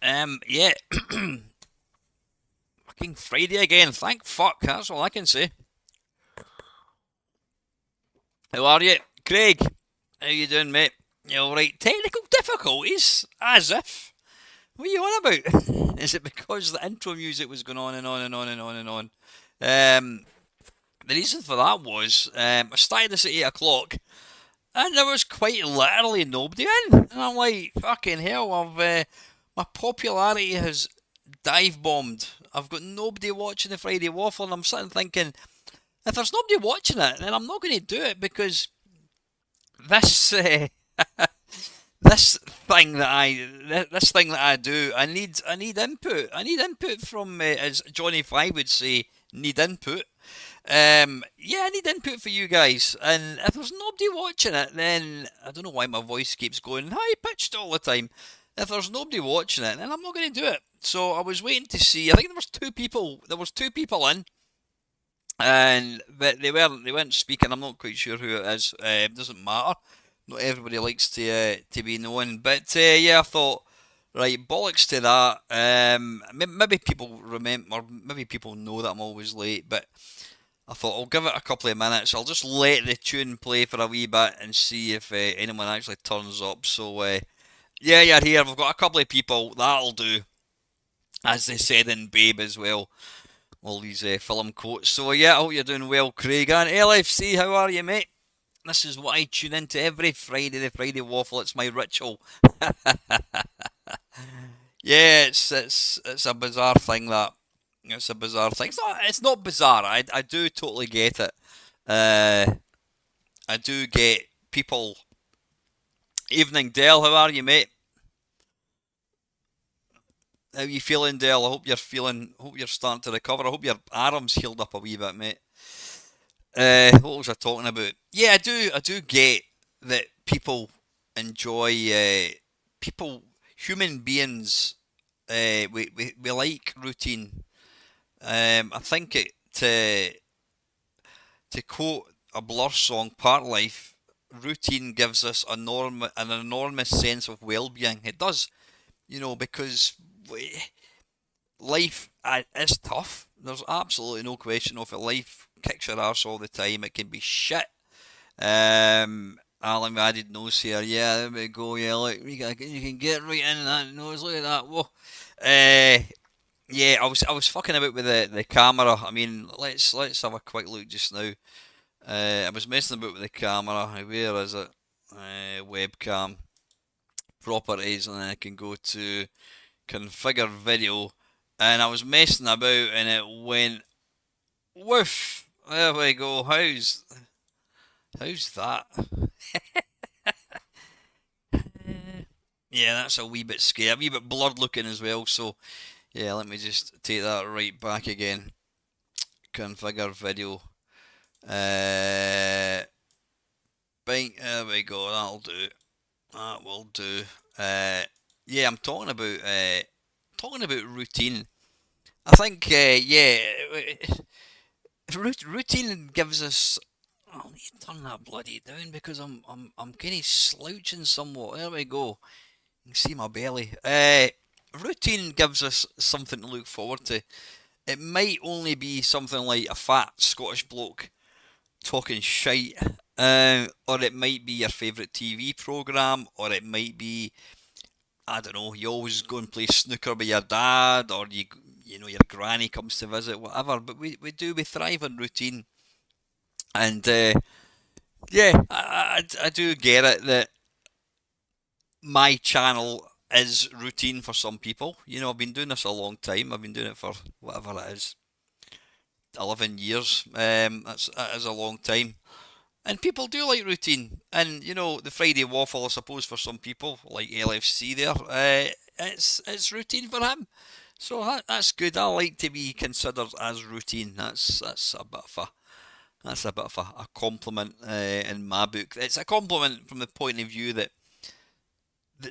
Yeah, fucking Friday again. Thank fuck. That's all I can say. How are you, Craig? How you doing, mate? You all right? Technical difficulties, as if. What are you on about? Is it because the intro music was going on and on and on and on and on? Um, the reason for that was I started this at 8 o'clock, and there was quite literally nobody in, and I'm like, fucking hell! My popularity has dive bombed. I've got nobody watching the Friday Waffle, and I'm sitting thinking, if there's nobody watching it, then I'm not going to do it because this this thing that I do, I need input. I need input from, as Johnny Five would say, need input. Yeah, I need input for you guys, and if there's nobody watching it, then I don't know why my voice keeps going high pitched all the time. If there's nobody watching it, then I'm not going to do it. So I was waiting to see. I think there was two people. There was two people in, and but they weren't speaking. I'm not quite sure who it is. It doesn't matter. Not everybody likes to be known, but yeah, I thought, right, bollocks to that. Maybe people remember, or maybe people know that I'm always late, but I thought I'll give it a couple of minutes. I'll just let the tune play for a wee bit and see if anyone actually turns up. So yeah, you're here. We've got a couple of people. That'll do, as they said in Babe as well. All these film quotes. So yeah, I hope you're doing well, Craig. And LFC, how are you, mate? This is what I tune into every Friday, the Friday Waffle. It's my ritual. Yeah, it's a bizarre thing that. It's a bizarre thing. It's not bizarre. I do totally get it. Uh, I do get people. Evening, Dale. How are you, mate? How you feeling, Dale? I hope you're feeling. Hope you're starting to recover. I hope your arm's healed up a wee bit, mate. What was I talking about? Yeah, I do get that people enjoy people, human beings. We like routine. I think to quote a Blur song, "Part Life," routine gives us an enormous sense of well-being. It does, because life is tough. There's absolutely no question of it. Life kicks your arse all the time. It can be shit. Alan added nose here. Yeah, there we go. Yeah, look, you can get right in that nose. Look at that. Whoa. Uh, yeah, I was fucking about with the camera. I mean, let's have a quick look just now. I was messing about with the camera. Where is it? Webcam properties, and then I can go to configure video, and I was messing about, and it went woof. There we go. How's that? Yeah, that's a wee bit scary, a wee bit blurred looking as well. So yeah, let me just take that right back again. Configure video. Uh, Bing, there we go. That'll do. That will do. Yeah, I'm talking about routine. I think yeah, routine gives us. I need to turn that bloody down because I'm kind of slouching somewhat. There we go. You can see my belly. Routine gives us something to look forward to. It might only be something like a fat Scottish bloke talking shite, or it might be your favourite TV programme, or it might be, I don't know, you always go and play snooker with your dad, or you know your granny comes to visit, whatever. But we thrive on routine, and yeah, I do get it that my channel is routine for some people. I've been doing this a long time. I've been doing it for whatever it is, 11 years. That is a long time. And people do like routine. And, the Friday waffle, I suppose, for some people, like LFC there, it's routine for him. So that's good. I like to be considered as routine. That's a bit of a compliment in my book. It's a compliment from the point of view that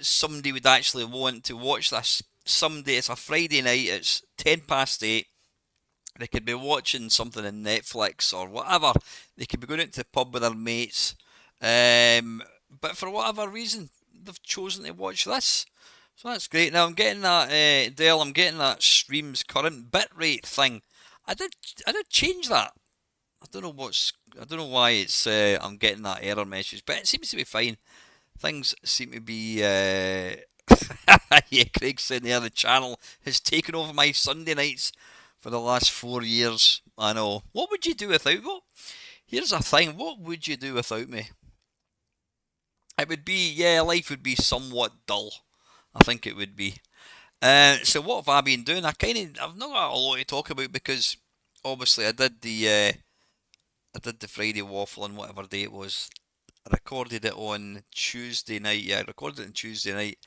somebody would actually want to watch this. Someday, it's a Friday night, it's 8:10. They could be watching something on Netflix or whatever. They could be going out to the pub with their mates. But for whatever reason, they've chosen to watch this. So that's great. Now I'm getting that, Dale. I'm getting that stream's current bitrate thing. I did, I did change that. I don't know what's, I don't know why it's. I'm getting that error message, but it seems to be fine. Things seem to be. Yeah, Craig said there the channel has taken over my Sunday nights for the last 4 years. I know. What would you do without me? Here's a thing. What would you do without me? It would be, yeah, life would be somewhat dull. I think it would be. So what have I been doing? I've not got a lot to talk about because obviously I did the Friday waffle on whatever day it was. I recorded it on Tuesday night. Yeah, I recorded it on Tuesday night,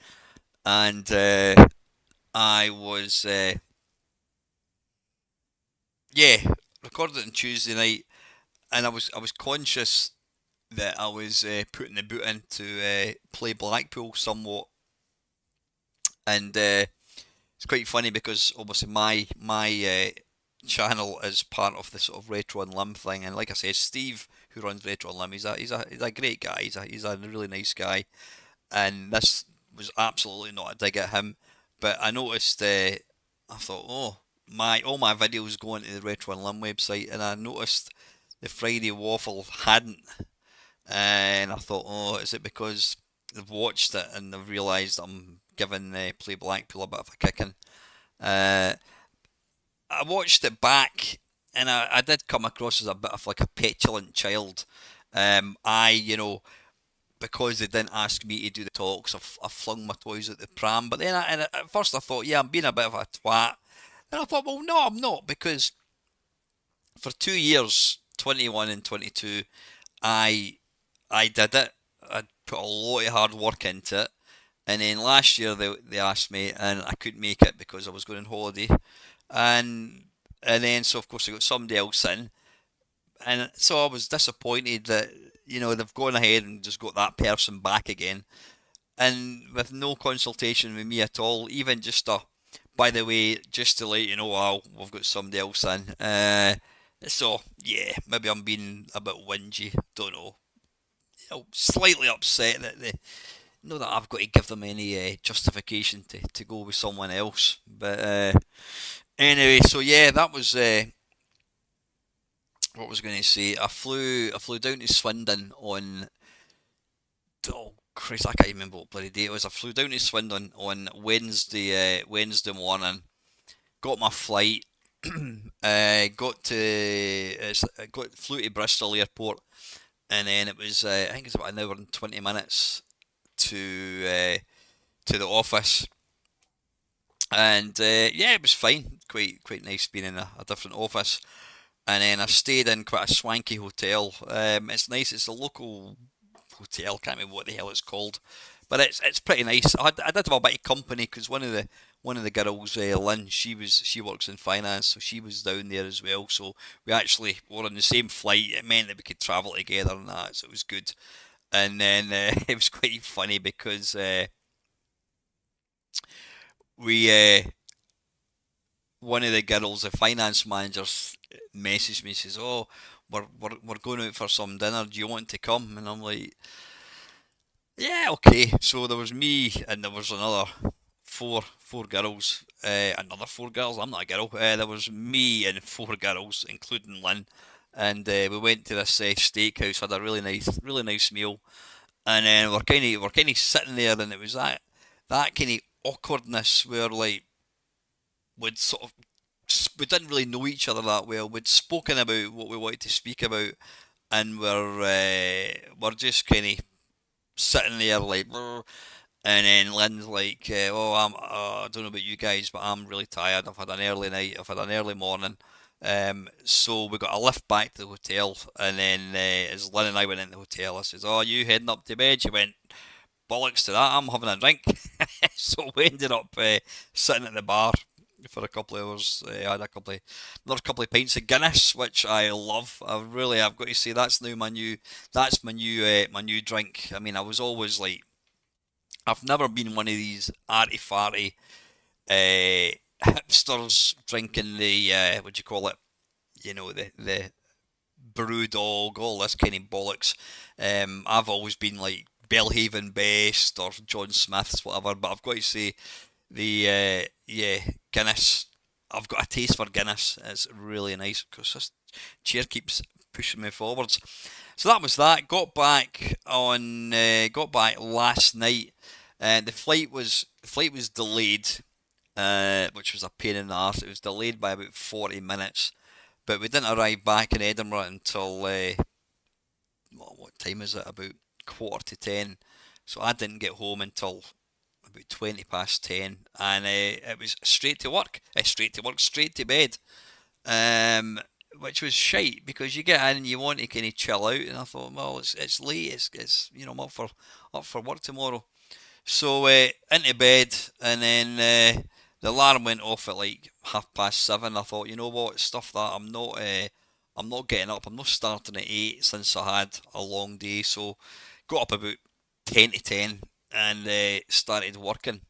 and I was yeah, recorded it on Tuesday night, and I was conscious that I was putting the boot in to play Blackpool somewhat, and it's quite funny because obviously my channel is part of the sort of Retro and Limb thing, and like I said, Steve, who runs Retro and Limb, he's a great guy. He's a really nice guy, and this was absolutely not a dig at him. But I noticed, I thought, oh, my all my videos going to the Retro and Limb website, and I noticed the Friday Waffle hadn't, and I thought, oh, is it because they've watched it and they've realised I'm giving Play Blackpool a bit of a kicking? Uh, I watched it back, and I did come across as a bit of like a petulant child. Because they didn't ask me to do the talks, I flung my toys at the pram. But then, and at first, I thought, yeah, I'm being a bit of a twat. Then I thought, well, no, I'm not, because for 2 years, 21 and 22, I I did it. I put a lot of hard work into it. And then last year they asked me, and I couldn't make it because I was going on holiday. And and then so of course I got somebody else in, and so I was disappointed that they've gone ahead and just got that person back again, and with no consultation with me at all, even just a by the way, just to let you know, we've got somebody else in. So yeah, maybe I'm being a bit whingy. Don't know. Slightly upset that they not that I've got to give them any justification to go with someone else. But anyway, so yeah, that was what was I going to say. I flew down to Swindon on Christ, I can't remember what bloody day it was. I flew down to Swindon on Wednesday morning. Got my flight. Flew to Bristol Airport, and then it was I think it's about an hour and 20 minutes to to the office. And yeah, it was fine. Quite nice being in a different office. And then I stayed in quite a swanky hotel. It's nice. It's a local hotel. Can't remember what the hell it's called, but it's pretty nice. I did have a bit of company because one of the girls, Lynn, she works in finance, so she was down there as well. So we actually were on the same flight. It meant that we could travel together and that, so it was good. And then it was quite funny because we one of the girls, the finance managers, messaged me, says, "Oh, we're going out for some dinner. Do you want to come?" And I'm like, "Yeah, okay." So there was me and there was another four girls. Another four girls. I'm not a girl. There was me and four girls, including Lynn, and we went to this steakhouse. Had a really nice meal, and then we're kind of sitting there, and it was that kind of awkwardness where like we'd sort of we didn't really know each other that well. We'd spoken about what we wanted to speak about, and we're just kind of sitting there like, "Brr." And then Lynn's like, "Oh, I don't know about you guys, but I'm really tired. I've had an early night. I've had an early morning." So we got a lift back to the hotel, and then as Lynn and I went into the hotel, I says, "Oh, you heading up to bed?" She went, "Bollocks to that! I'm having a drink." So we ended up sitting at the bar for a couple of hours. I had another couple of pints of Guinness, which I love. I've got to say that's my new drink. I mean, I was always like, I've never been one of these arty farty hipsters drinking the what do you call it? The brew dog, all this kind of bollocks. I've always been like Bellhaven Best or John Smith's, whatever. But I've got to say the yeah, Guinness. I've got a taste for Guinness. It's really nice because this chair keeps pushing me forwards. So that was that. Got back last night. The flight was delayed, which was a pain in the arse. It was delayed by about 40 minutes, but we didn't arrive back in Edinburgh until what time is it? About quarter to 10. So I didn't get home until about 20 past 10, and it was straight to bed. Um, which was shite because you get in and you want to kind of chill out, and I thought, well, it's late, I'm up for work tomorrow. So into bed, and then the alarm went off at like 7:30. I thought, you know what, stuff that. I'm not getting up. I'm not starting at 8 since I had a long day. So got up about 10 to 10 and started working.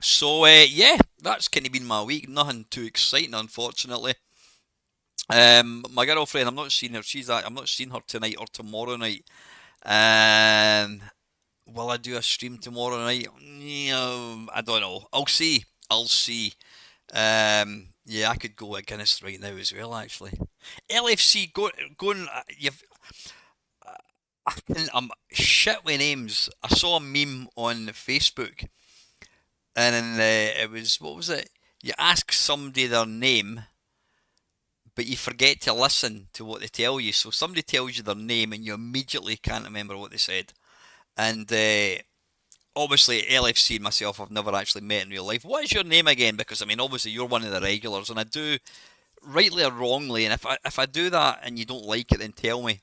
So yeah, that's kind of been my week. Nothing too exciting, unfortunately. My girlfriend, I'm not seeing her. I'm not seeing her tonight or tomorrow night. Um, will I do a stream tomorrow night? I don't know. I'll see. I'll see. Yeah, I could go at Guinness right now as well. Actually, LFC going. I'm shit with names. I saw a meme on Facebook, and then it was, what was it? You ask somebody their name, but you forget to listen to what they tell you. So somebody tells you their name, and you immediately can't remember what they said. And obviously, LFC and myself have never actually met in real life. What is your name again? Because I mean, obviously, you're one of the regulars, and I do, rightly or wrongly, and if I do that and you don't like it, then tell me.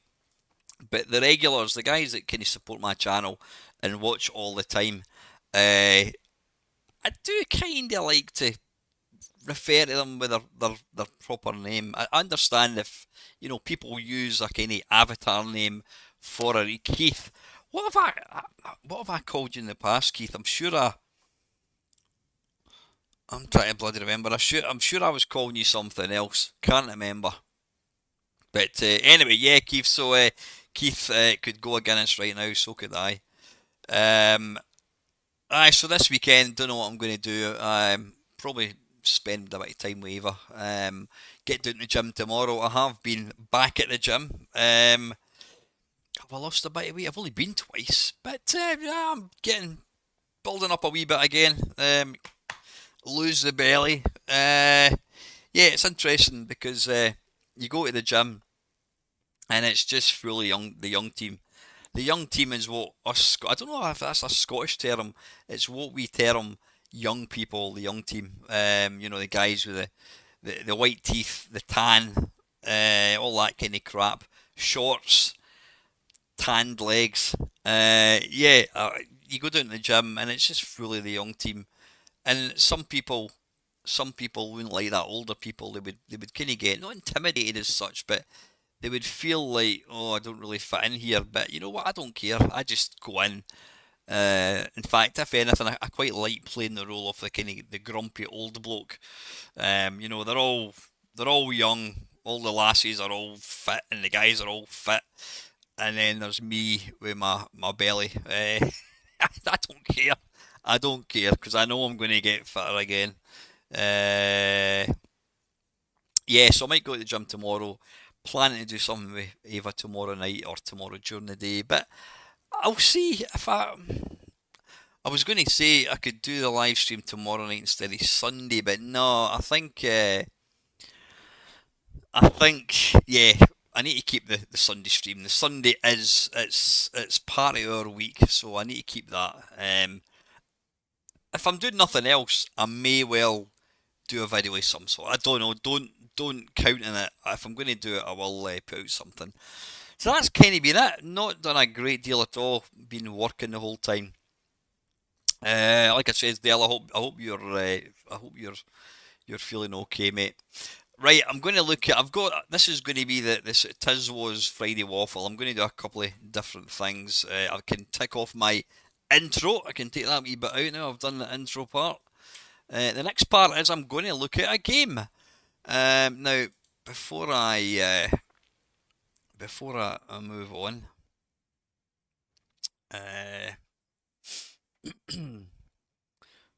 But the regulars, the guys that kind of support my channel and watch all the time, I do kind of like to refer to them with their proper name. I understand if people use a kind of avatar name for a Keith. What have I called you in the past, Keith? I'm trying to bloody remember. I'm sure I was calling you something else. Can't remember. But anyway, yeah, Keith. So Keith could go against right now. So could I. Um, Aye, so this weekend, don't know what I'm going to do. Probably spend a bit of time with Eva. Get down to the gym tomorrow. I have been back at the gym. Have I lost a bit of weight? I've only been twice, but yeah, I'm building up a wee bit again. Lose the belly. Yeah, it's interesting because you go to the gym and it's just fully the young team. The young team is what us. I don't know if that's a Scottish term. It's what we term young people. The young team. The guys with the white teeth, the tan, all that kind of crap. Shorts, tanned legs. Yeah, you go down to the gym and it's just fully the young team. And some people wouldn't like that. Older people, they would kind of get not intimidated as such, but they would feel like, oh, I don't really fit in here. But you know what? I don't care. I just go in. In fact, if anything, I quite like playing the role of the kind of the grumpy old bloke. They're all young. All the lassies are all fit, and the guys are all fit. And then there's me with my belly. I don't care. I don't care because I know I'm going to get fitter again. Uh, yeah, so I might go to the gym tomorrow. Planning to do something with Ava tomorrow night or tomorrow during the day, but I'll see if I was going to say I could do the live stream tomorrow night instead of Sunday, but no, I think yeah, I need to keep the Sunday stream. The Sunday it's part of our week, so I need to keep that. If I'm doing nothing else, I may well do a video of some sort. I don't know. Don't count on it. If I'm going to do it, I will put out something. So that's kind of been it. Not done a great deal at all. Been working the whole time. Like I said, Dale, I hope you're feeling okay, mate. Right, I'm going to look at. I've got. This is going to be this Tiz was Friday Waffle. I'm going to do a couple of different things. I can tick off my intro. I can take that wee bit out now. I've done the intro part. The next part is I'm going to look at a game. Now, before I before I move on, uh,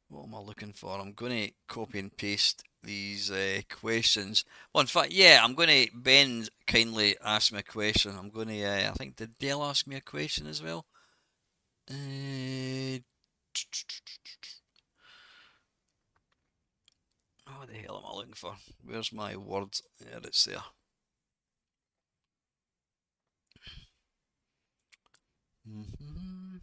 what am I looking for? I'm going to copy and paste these questions. Well, in fact, yeah, I'm going to. Ben kindly asked me a question. I'm going to. I think did Dale ask me a question as well? Uh, what the hell am I looking for? Where's my word? There, it's there. Mhm.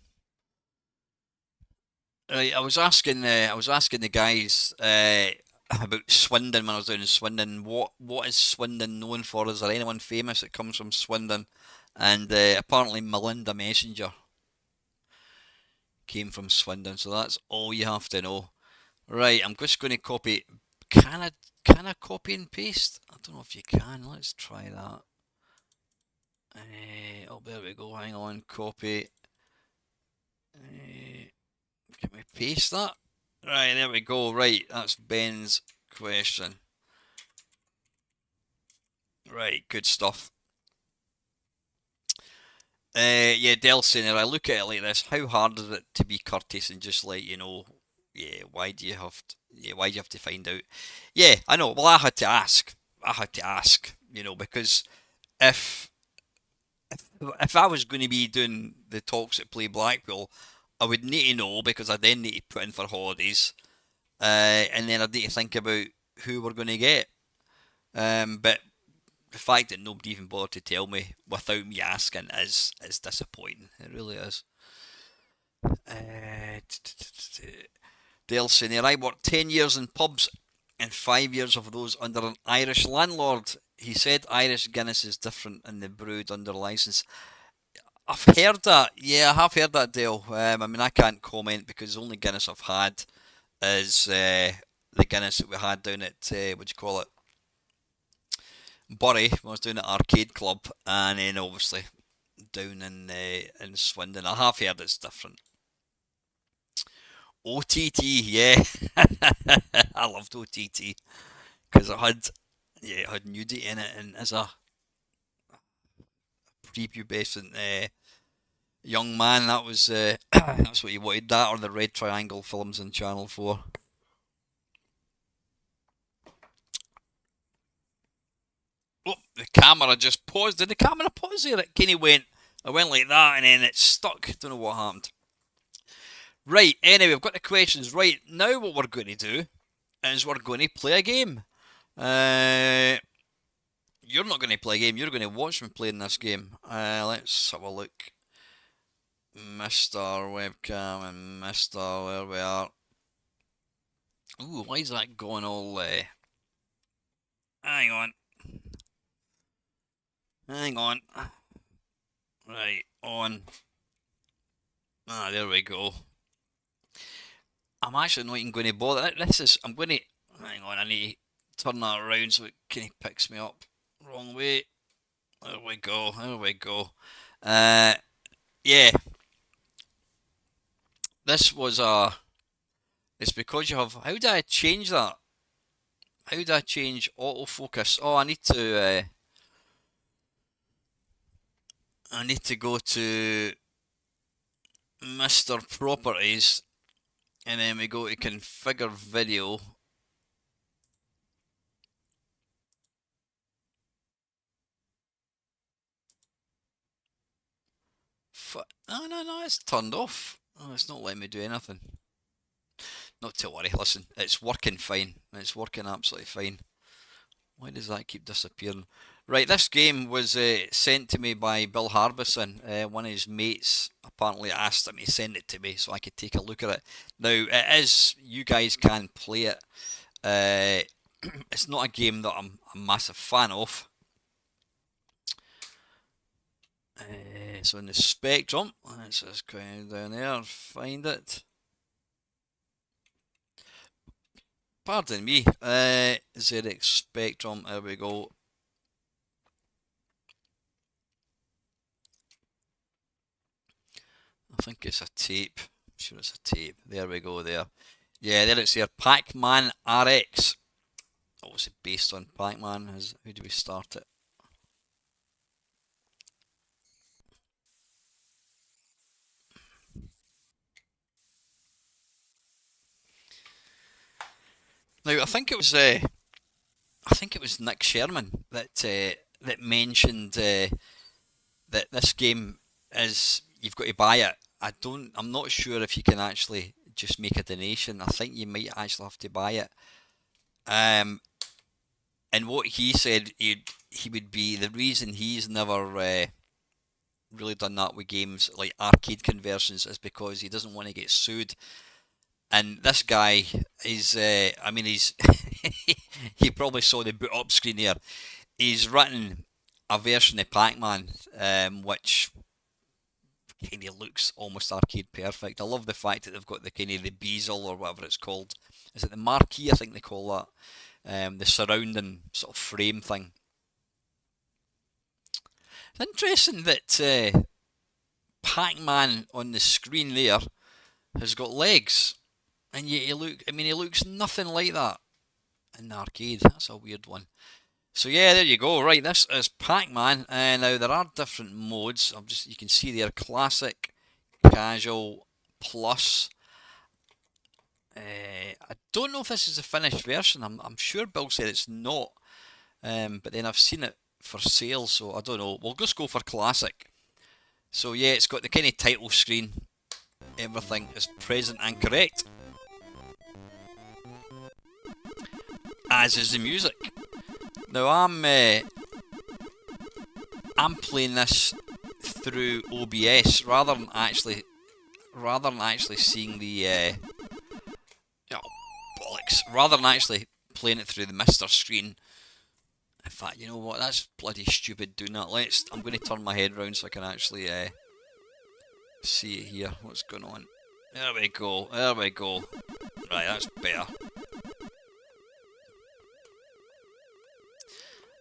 Right, I was asking the guys about Swindon when I was down in Swindon. What is Swindon known for? Is there anyone famous that comes from Swindon? And apparently Melinda Messenger came from Swindon, so that's all you have to know. Right, I'm just going to copy. Can I copy and paste? I don't know if you can. Let's try that. Oh, there we go. Hang on, copy. Can we paste that? Right, there we go. Right, that's Ben's question. Right, good stuff. Yeah, Delson, I look at it like this. How hard is it to be courteous and just let you know? Yeah, why do you have to? Yeah, why do you have to find out? Yeah, I know. Well, I had to ask. I had to ask. Because if if I was going to be doing the talks at Play Blackpool, I would need to know because I then need to put in for holidays, and then I'd need to think about who we're going to get. But the fact that nobody even bothered to tell me without me asking is disappointing. It really is. Dale Senior, I worked 10 years in pubs and 5 years of those under an Irish landlord. He said Irish Guinness is different and the brewed under license. I've heard that. Yeah, I have heard that, Dale. I mean, I can't comment because the only Guinness I've had is the Guinness that we had down at, what do you call it, Bury, when I was doing at Arcade Club, and then obviously down in Swindon. I have heard it's different. OTT, yeah, I loved OTT because it had nudity in it, and as a prepubescent young man, that was that's what you wanted. That or the Red Triangle films on Channel 4. Oh, the camera just paused. Did the camera pause there? It kind of went. I went like that, and then it stuck. Don't know what happened. Right. Anyway, we've got the questions. Right now, what we're going to do is we're going to play a game. Uh, you're not going to play a game. You're going to watch me playing this game. Let's have a look. Mr. Webcam and Mr. Where we are. Ooh, why is that going all? Hang on. Hang on. Right, on. Ah, there we go. I'm actually not even going to bother. This is. I'm going to. Hang on, I need to turn that around so it kind of picks me up. Wrong way. There we go. There we go. Uh, yeah. This was a. It's because you have. How do I change that? How do I change autofocus? Oh, I need to go to Mr. Properties, and then we go to Configure Video. No, no, no, it's turned off. Oh, it's not letting me do anything. Not to worry, listen, it's working fine. It's working absolutely fine. Why does that keep disappearing? Right, this game was sent to me by Bill Harbison. One of his mates apparently asked him to send it to me so I could take a look at it. Now, it is, you guys can play it. It's not a game that I'm a massive fan of. So in the Spectrum, let's just go down there and find it. Pardon me, ZX Spectrum, there we go. I think it's a tape. I'm sure it's a tape. There we go there. Yeah, there it's there. Pac-Man RX. Obviously based on Pac-Man. How do we start it? Now I think it was Nick Sherman that mentioned that this game is you've got to buy it. I'm not sure if you can actually just make a donation. I think you might actually have to buy it. Um, and what he said he would be the reason he's never really done that with games like arcade conversions is because he doesn't want to get sued. And this guy is, I mean, he's he probably saw the boot up screen here. He's written a version of Pac-Man, which kind of looks almost arcade perfect. I love the fact that they've got the kind of the bezel or whatever it's called. Is it the marquee? I think they call that. The surrounding sort of frame thing. It's interesting that Pac-Man on the screen there has got legs, and yet he looks nothing like that in the arcade. That's a weird one. So yeah, there you go. Right, this is Pac-Man. Now there are different modes. You can see there, classic, casual, plus. I don't know if this is a finished version. I'm sure Bill said it's not. But then I've seen it for sale, so I don't know. We'll just go for classic. So yeah, it's got the kind of title screen. Everything is present and correct. As is the music. Now I'm playing this through OBS rather than actually seeing the bollocks. Rather than actually playing it through the Mister screen. In fact, you know what? That's bloody stupid doing that. I'm going to turn my head round so I can actually see it here. What's going on? There we go. There we go. Right, that's better.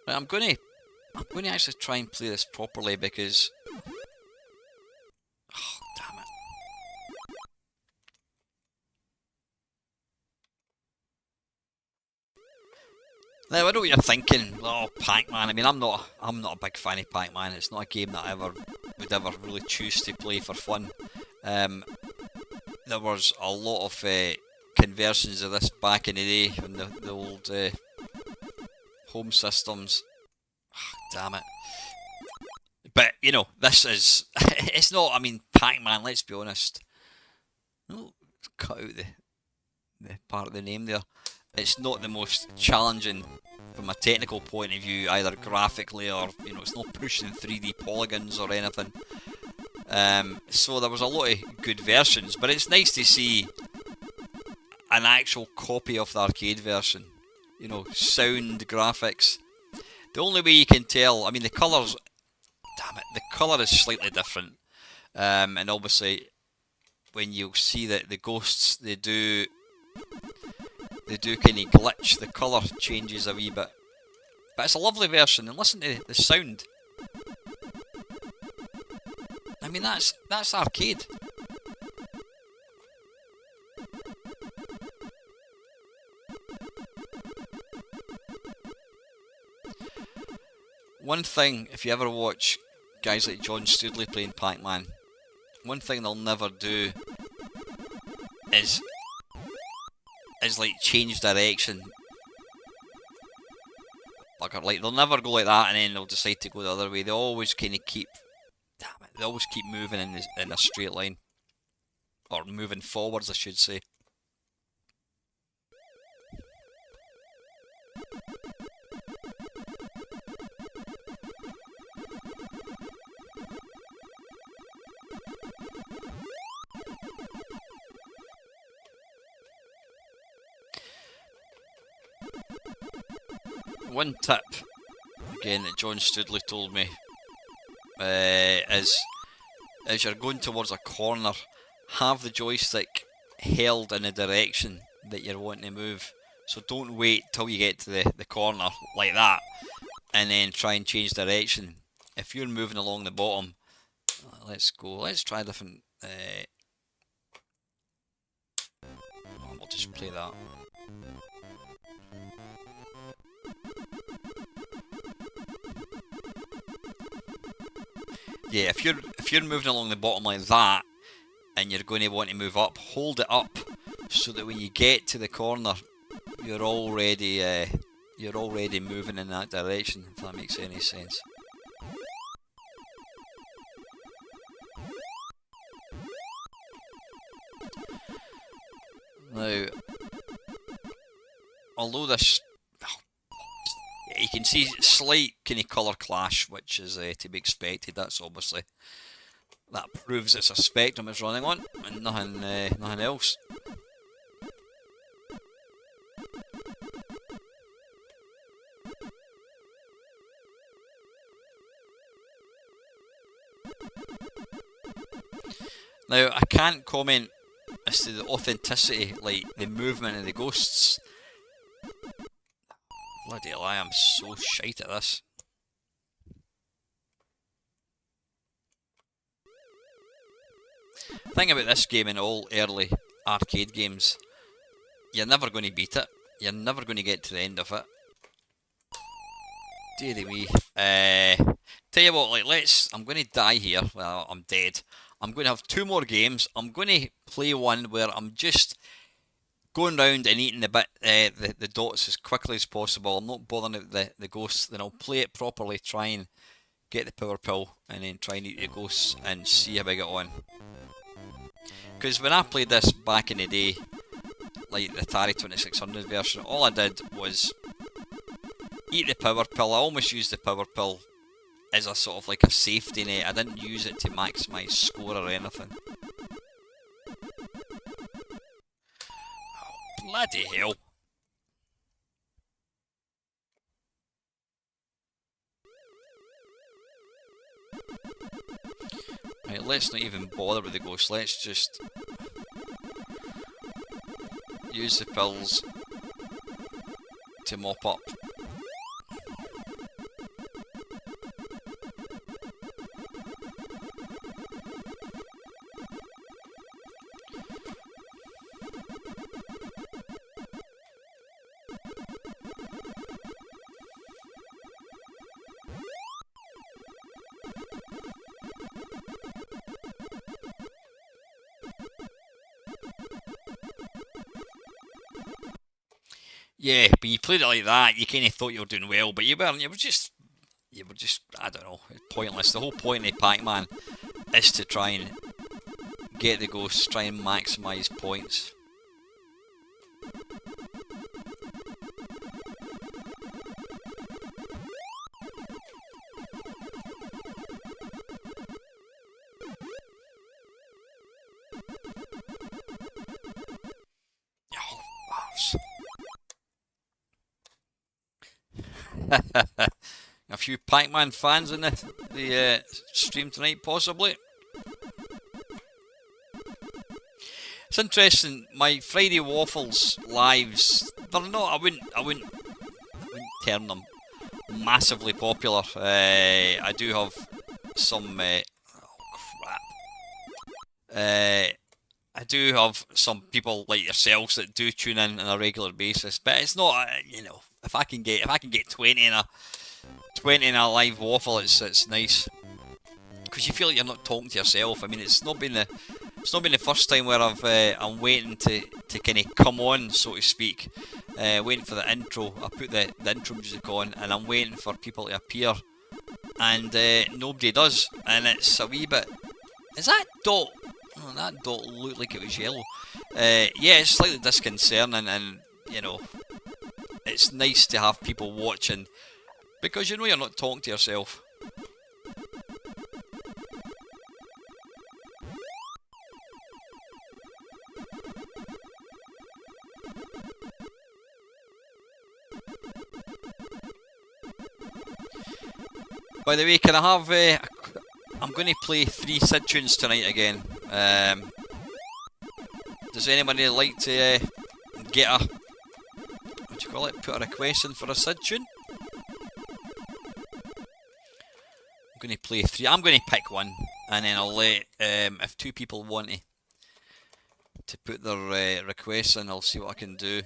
Right, I'm going to actually try and play this properly because. Oh, damn it. Now I know what you're thinking. Oh, Pac-Man. I mean, I'm not a big fan of Pac-Man. It's not a game that I would ever really choose to play for fun. There was a lot of conversions of this back in the day on the old home systems. Oh, damn it. But you know, this is it's not. I mean, Pac-Man. Let's be honest. No, cut out the part of the name there. It's not the most challenging from a technical point of view, either graphically or, you know, it's not pushing 3D polygons or anything. So there was a lot of good versions, but it's nice to see an actual copy of the arcade version. You know, sound, graphics. The only way you can tell, I mean, the colours, damn it, the colour is slightly different. And obviously, when you see that the ghosts, they do kind of glitch, the colour changes a wee bit. But it's a lovely version, and listen to the sound. I mean, that's arcade. One thing, if you ever watch guys like John Studley playing Pac-Man, one thing they'll never do is like change direction. Like they'll never go like that and then they'll decide to go the other way. They always kind of keep, damn it, they always keep moving in a straight line, or moving forwards, I should say. One tip, again, that John Studley told me, is as you're going towards a corner, have the joystick held in a direction that you're wanting to move. So don't wait till you get to the corner like that, and then try and change direction. If you're moving along the bottom, let's go, let's try a different, we'll just play that. Yeah, if you're moving along the bottom like that, and you're going to want to move up, hold it up, so that when you get to the corner, you're already moving in that direction, if that makes any sense. Now, although this, yeah, you can see slight kind of colour clash, which is to be expected. That's obviously, that proves it's a spectrum it's running on, and nothing else. Now, I can't comment as to the authenticity, like the movement of the ghosts. Bloody hell, I am so shite at this. The thing about this game and all early arcade games, you're never going to beat it. You're never going to get to the end of it. Dearie me. Tell you what, like, I'm going to die here. Well, I'm dead. I'm going to have 2 more games. I'm going to play one where I'm just going round and eating the dots as quickly as possible. I'm not bothering about the ghosts. Then I'll play it properly, try and get the power pill, and then try and eat the ghosts and see how I get on. Because when I played this back in the day, like the Atari 2600 version, all I did was eat the power pill. I almost used the power pill as a sort of like a safety net. I didn't use it to maximise score or anything. Oh, bloody hell. Right, let's not even bother with the ghost. Let's just use the pills to mop up. Yeah, but you played it like that, you kind of thought you were doing well, but you weren't. You were just, I don't know, pointless. The whole point of Pac-Man is to try and get the ghosts, try and maximise points. A few Pac-Man fans in the stream tonight, possibly. It's interesting. My Friday Waffles lives, they're not. I wouldn't term them massively popular. I do have some. Oh crap. I do have some people like yourselves that do tune in on a regular basis, but it's not. You know, if I can get 20 in a live waffle, it's nice, because you feel like you're not talking to yourself. I mean, it's not been the first time where I'm waiting to kind of come on, so to speak, waiting for the intro. I put the intro music on, and I'm waiting for people to appear, and nobody does, and it's a wee bit. Is that dot? Oh, that dot looked like it was yellow. Yeah, it's slightly disconcerting, and you know, it's nice to have people watching, because you know you're not talking to yourself. By the way, can I have... I'm going to play 3 Sid tunes tonight again. Does anybody like to get a... what do you call it? Put a request in for a Sid tune? I'm going to play 3. I'm going to pick one, and then I'll let... if 2 people want to put their requests in, I'll see what I can do.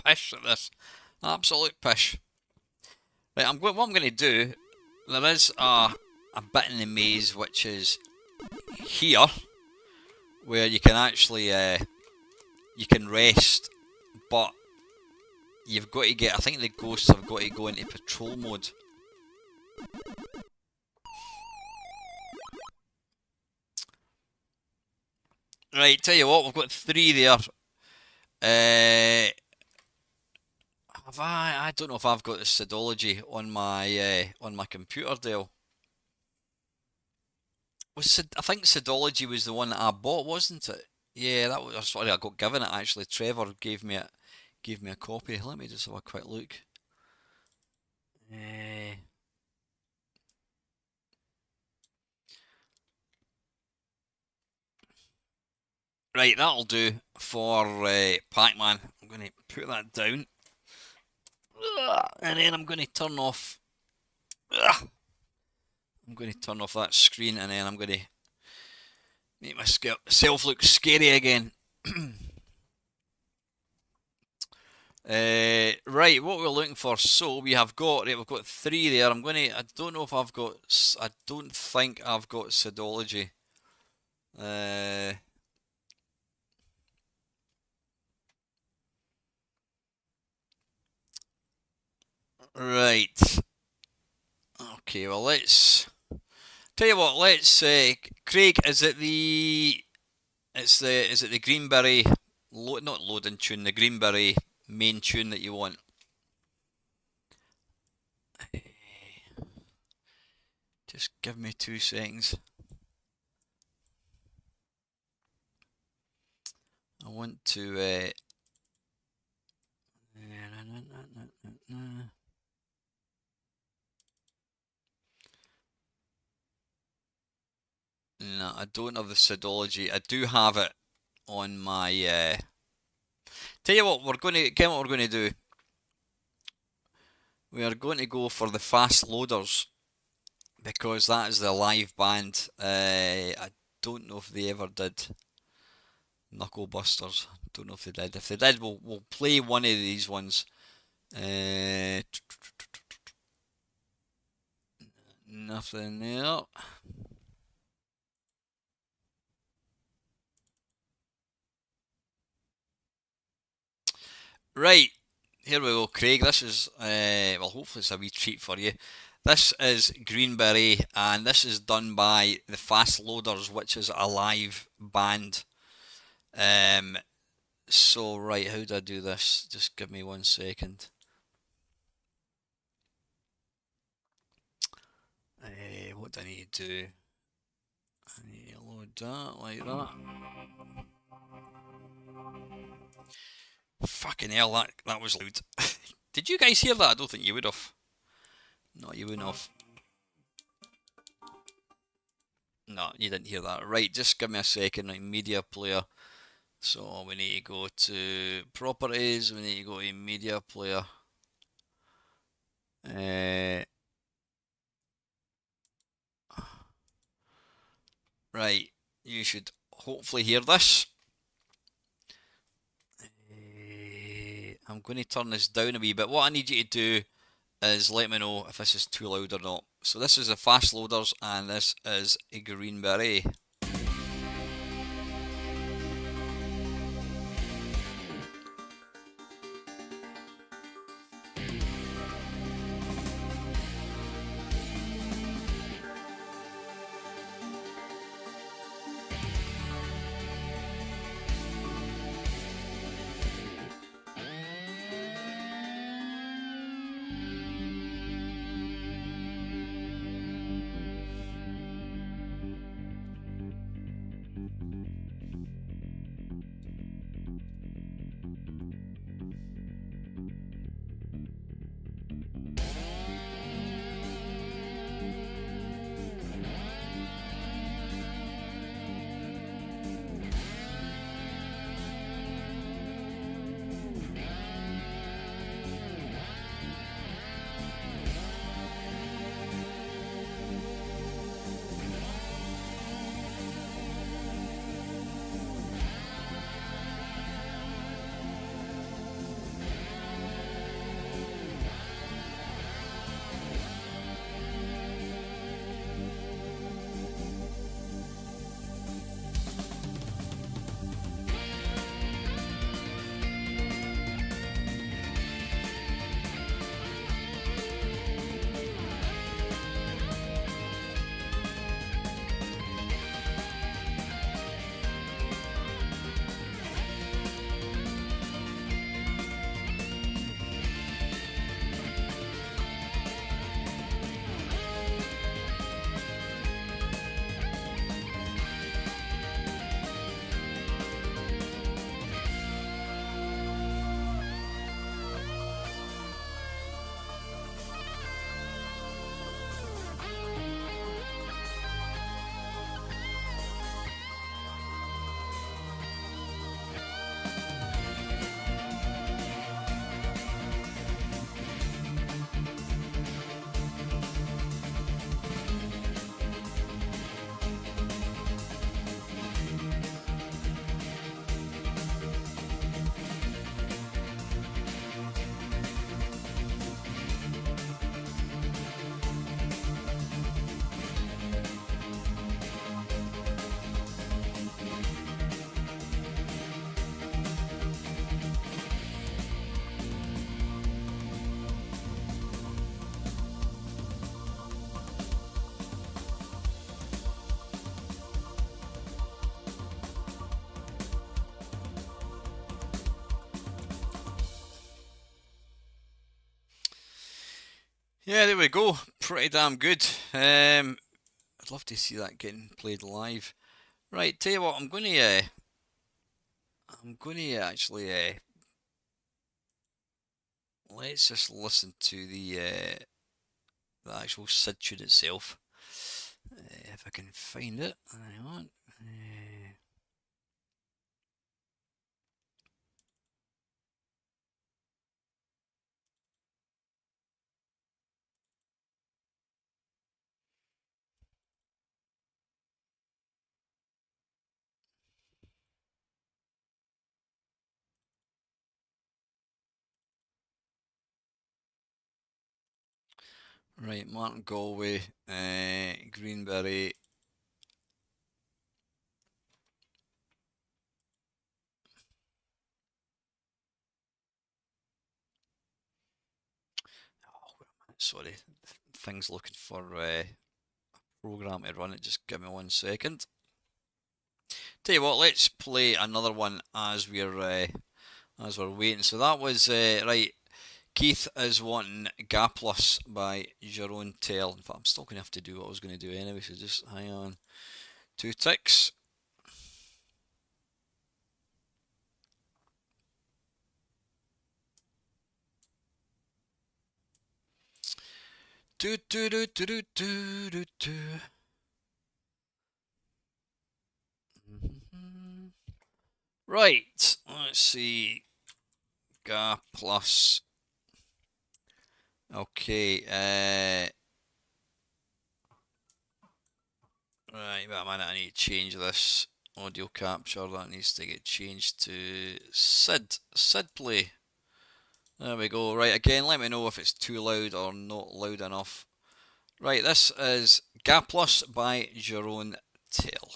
pish at this. Absolute pish. Right, what I'm going to do, there is a bit in the maze which is here, where you can actually, you can rest, but you've got to get, I think the ghosts have got to go into patrol mode. Right, tell you what, we've got 3 there. Have I don't know if I've got the Sidology on my computer, Dale. I think Sidology was the one that I bought, wasn't it? Yeah, that was, sorry, I got given it actually. Trevor gave me a copy. Let me just have a quick look. Right, that'll do for Pac-Man. I'm going to put that down. And then I'm going to turn off. I'm going to turn off that screen, and then I'm going to make myself look scary again. Right, what we're looking for. So we've got 3 there. I don't know if I've got. I don't think I've got Sidology. Right. Okay. Well, let's tell you what. Let's. Craig, is it the? Is it the Greenberry? Not loading tune. The Greenberry main tune that you want. Just give me 2 seconds. I want to. No, I don't have the Sidology. I do have it on my. Tell you what, what we're going to do. We are going to go for the fast loaders because that is the live band. I don't know if they ever did Knuckle Busters. Don't know if they did. If they did, we'll play one of these ones. Nothing there. Right, here we go, Craig. This is, well, hopefully it's a wee treat for you. This is Greenberry, and this is done by the Fast Loaders, which is a live band. So, right, how do I do this? Just give me 1 second. What do I need to do? I need to load that like that. Fucking hell, that was loud. Did you guys hear that? I don't think you would have. No, you wouldn't have. No, you didn't hear that. Right, just give me a second. Right, media player. So we need to go to properties. We need to go to media player. Right, you should hopefully hear this. I'm going to turn this down a wee bit. What I need you to do is let me know if this is too loud or not. So this is the fast loaders, and this is a Greenberry. Yeah, there we go. Pretty damn good. I'd love to see that getting played live. Right, tell you what, I'm gonna actually let's just listen to the actual SID tune itself. If I can find it. Hang on. Right, Martin Galway, Greenberry. Oh, wait a minute, sorry. Thing's looking for program to run it. Just give me 1 second. Tell you what, let's play another one as we're waiting. So that was right. Keith is wanting Gapless by Jerome Tell. In fact, I'm still going to have to do what I was going to do anyway, so just hang on. 2 ticks. Do do do do do do do do. Right, let's see. Gaplus. Okay, right, wait a minute, I need to change this audio capture. That needs to get changed to SID play. There we go. Right, again, let me know if it's too loud or not loud enough. Right, this is Gaplus by Jerome Tell.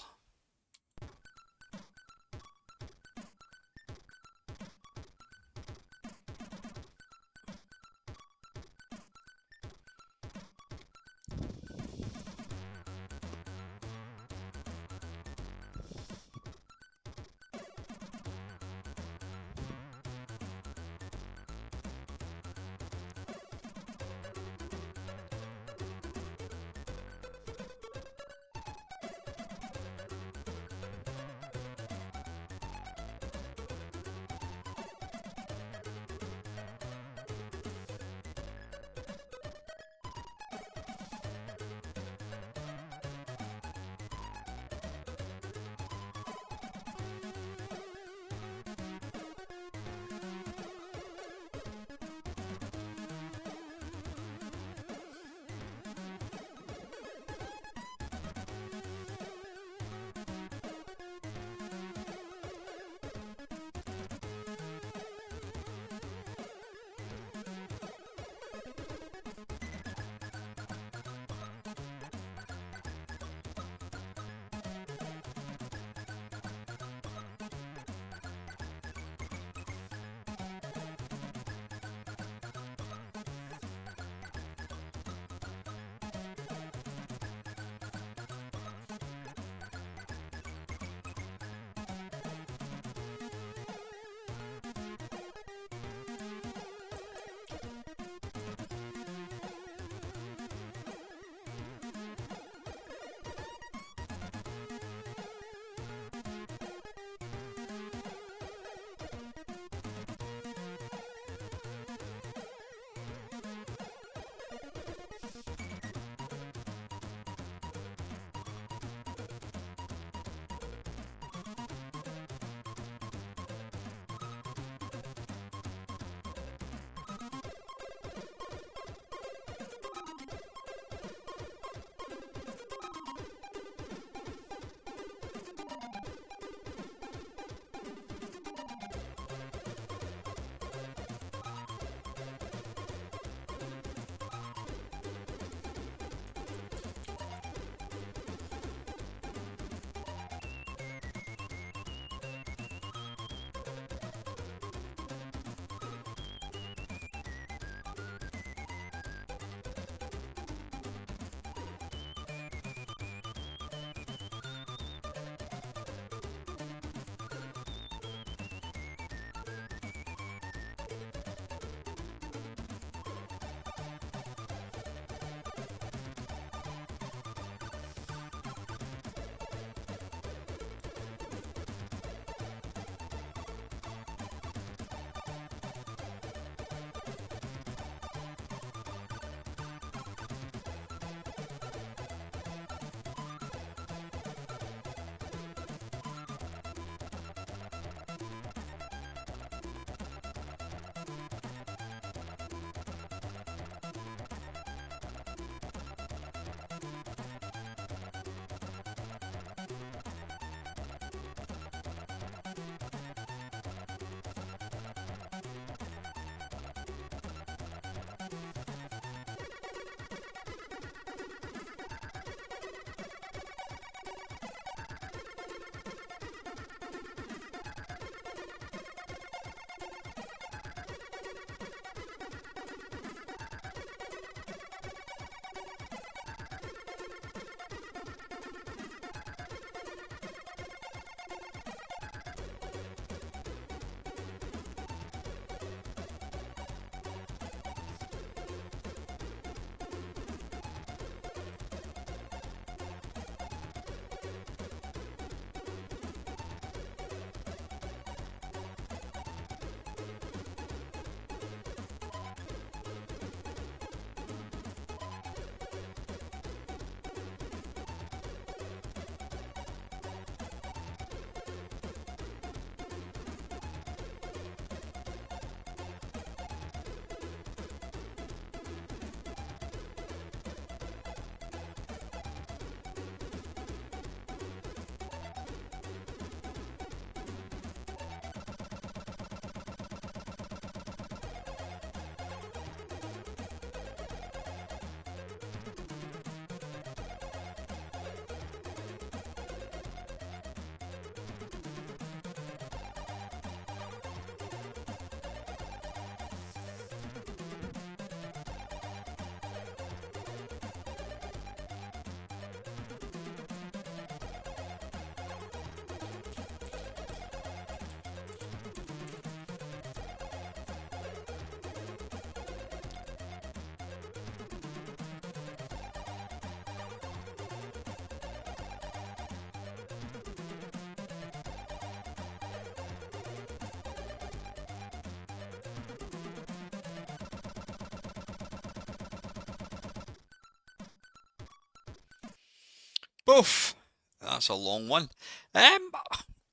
Oof, that's a long one. Um,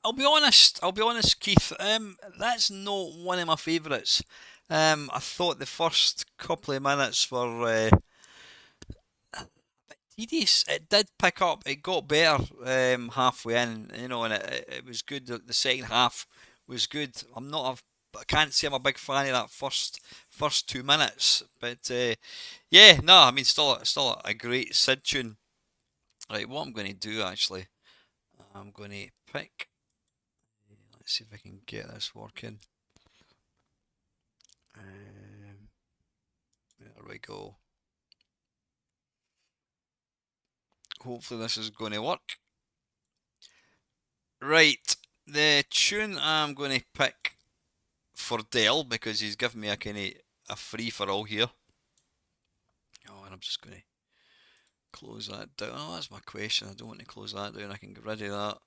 I'll be honest. I'll be honest, Keith. That's not one of my favourites. I thought the first couple of minutes were tedious. It did pick up. It got better halfway in, and it was good. The second half was good. I can't say I'm a big fan of that first 2 minutes, but yeah, no, I mean, still a great Sid tune. Right, what I'm going to do actually, I'm going to pick. Let's see if I can get this working. There we go. Hopefully this is going to work. Right, the tune I'm going to pick for Dell because he's given me a kind of a free for all here. Oh, and I'm just going to close that down. Oh, that's my question. I don't want to close that down. I can get rid of that.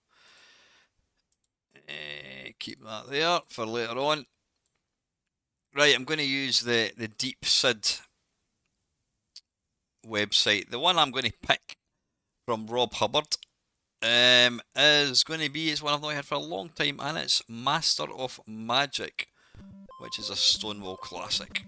Keep that there for later on. Right, I'm going to use the Deep Sid website. The one I'm going to pick from Rob Hubbard is going to be is one I've not heard for a long time, and it's Master of Magic, which is a Stonewall classic.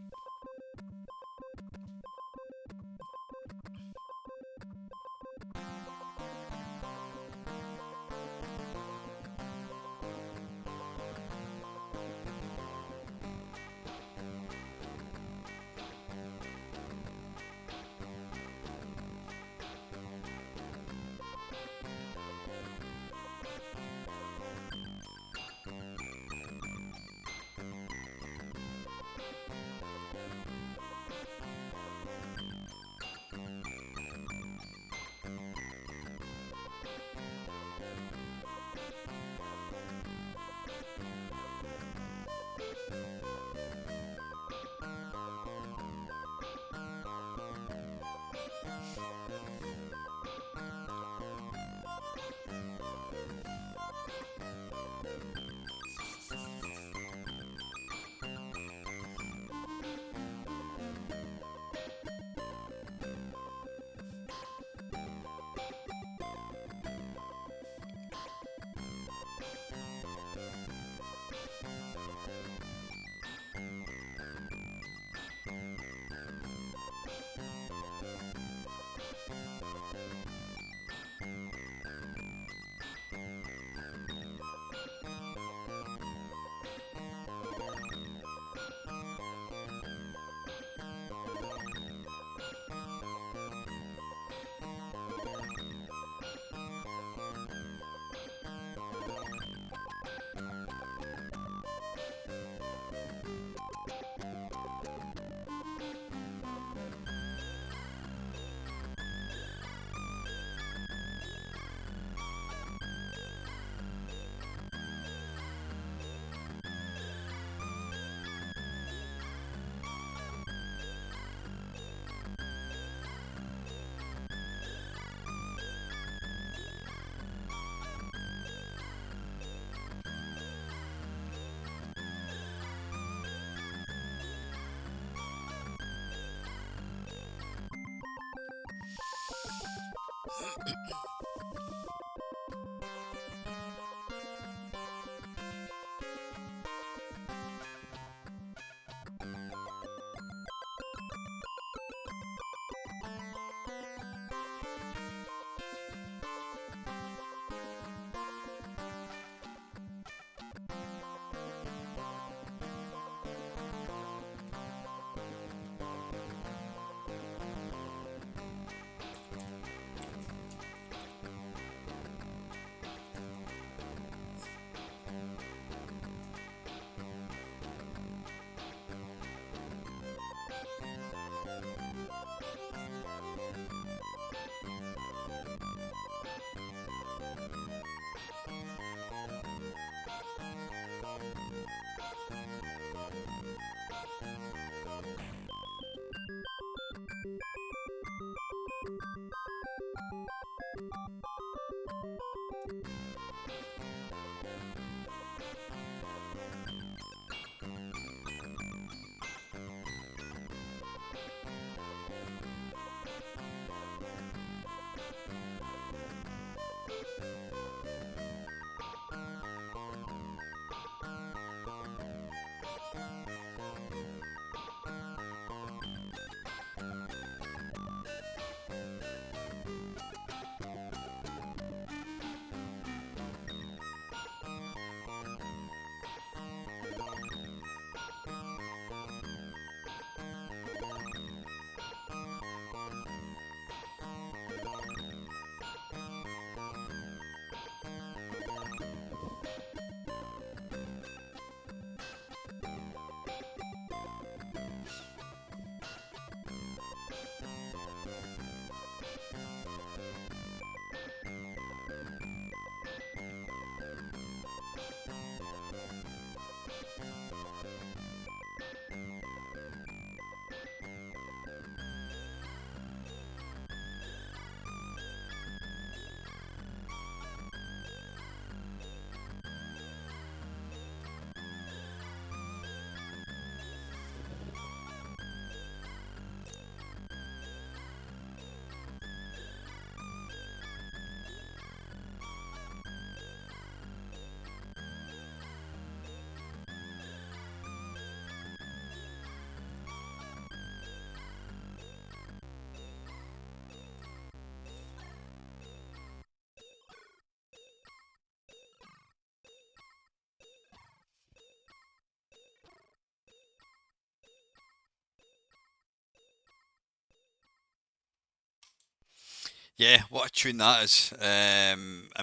Yeah, what a tune that is. I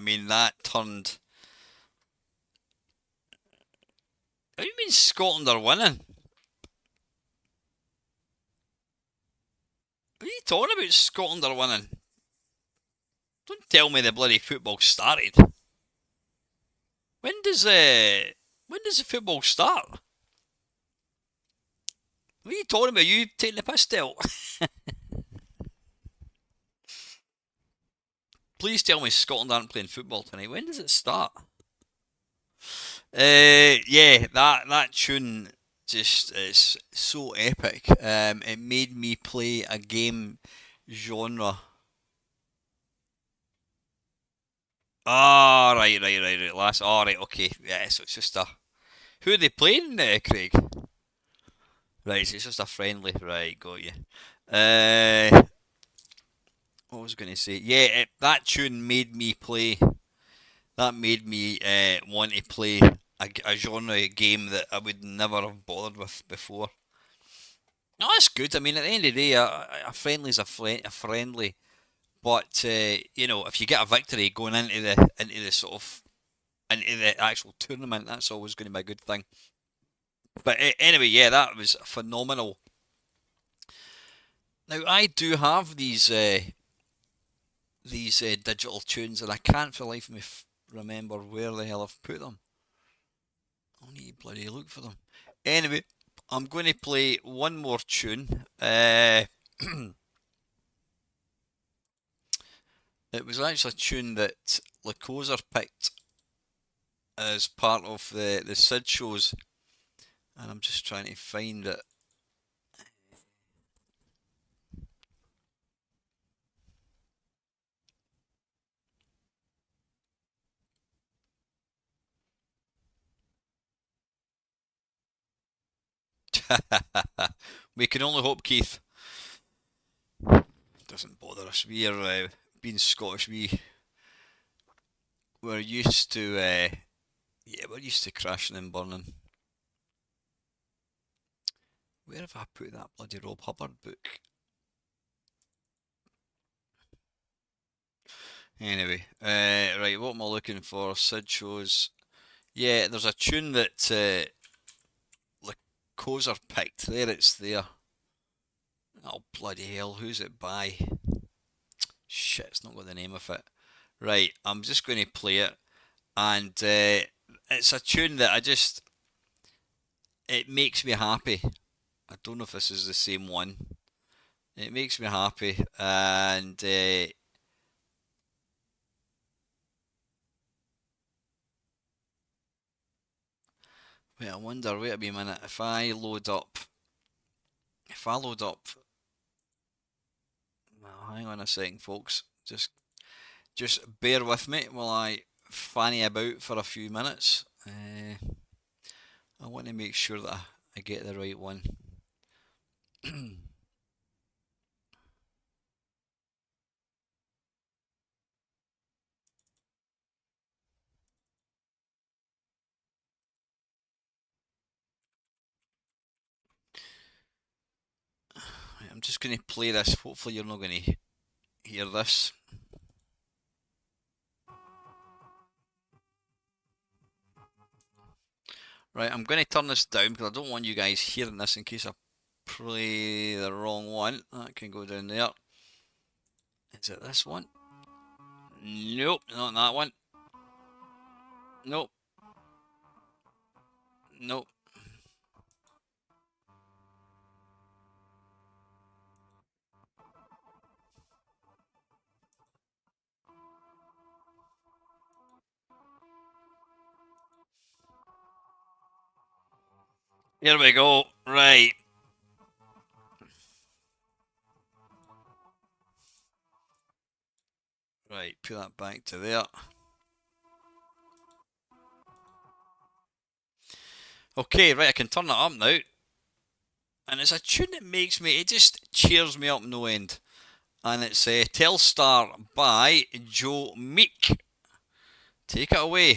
mean, that turned. What do you mean Scotland are winning? What are you talking about? Scotland are winning. Don't tell me the bloody football started. When does the football start? What are you talking about? You taking the piss still? Please tell me Scotland aren't playing football tonight. When does it start? Yeah, that tune just is so epic. It made me play a game genre. Ah, right. Last, all right, okay. Yeah, so it's just a. Who are they playing, Craig? Right, so it's just a friendly. Right, got you. What was I going to say? Yeah, that tune made me play. That made me want to play a genre game that I would never have bothered with before. No, that's good. I mean, at the end of the day, a friendly is a friendly. But if you get a victory going into the sort of into the actual tournament, that's always going to be a good thing. But anyway, yeah, that was phenomenal. Now I do have these digital tunes, and I can't for the life of me remember where the hell I've put them. I need to bloody look for them. Anyway, I'm going to play one more tune. It was actually a tune that Lacozer picked as part of the Sid shows, and I'm just trying to find it. We can only hope, Keith. Doesn't bother us. We're being Scottish. We're used to we're used to crashing and burning. Where have I put that bloody Rob Hubbard book? Anyway, right, what am I looking for? Sid shows. Yeah, there's a tune that Lacozer picked. There, it's there. Oh bloody hell! Who's it by? Shit, it's not got the name of it. Right, I'm just going to play it, and it's a tune that it makes me happy. I don't know if this is the same one. It makes me happy, and wait, I wonder. Wait a wee minute. If I load up, well, hang on a second, folks. Just bear with me while I fanny about for a few minutes. I want to make sure that I get the right one. I'm just going to play this. Hopefully you're not going to hear this. Right, I'm going to turn this down because I don't want you guys hearing this in case I play the wrong one. That can go down there. Is it this one? Nope, not that one. Nope, nope. Here we go. Right. Right, put that back to there. Okay, right, I can turn it up now. And it's a tune that makes me, it just cheers me up no end. And it's Telstar by Joe Meek. Take it away.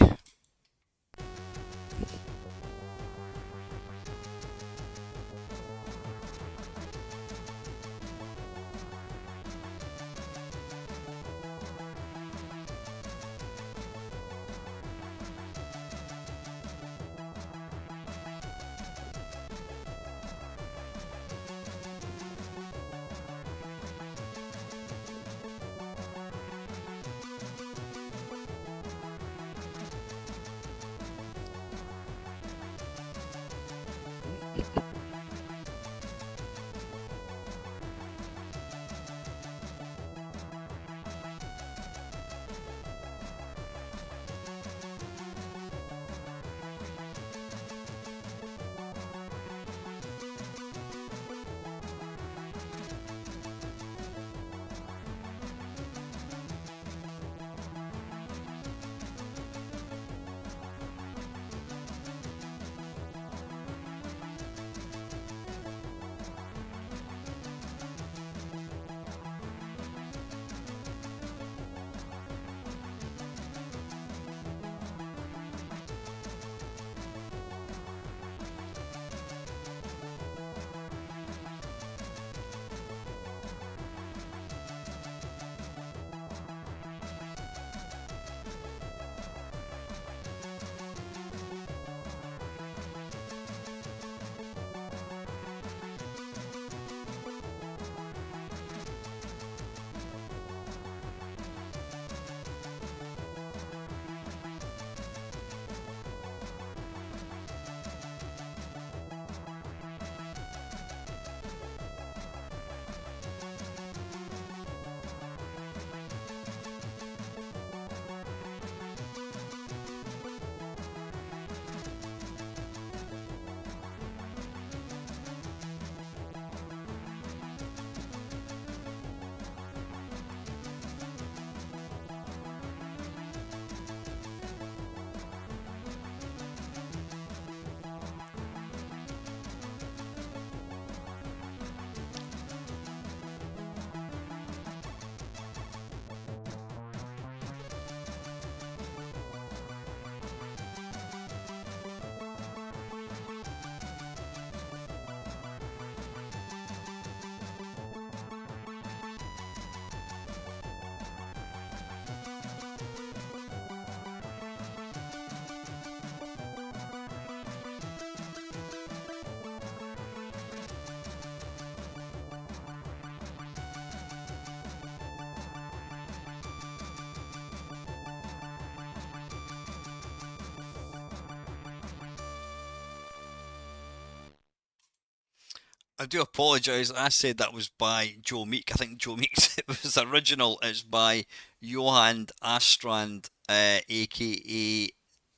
I do apologise. I said that was by Joe Meek. I think Joe Meek's it was original. It's by Johan Astrand, aka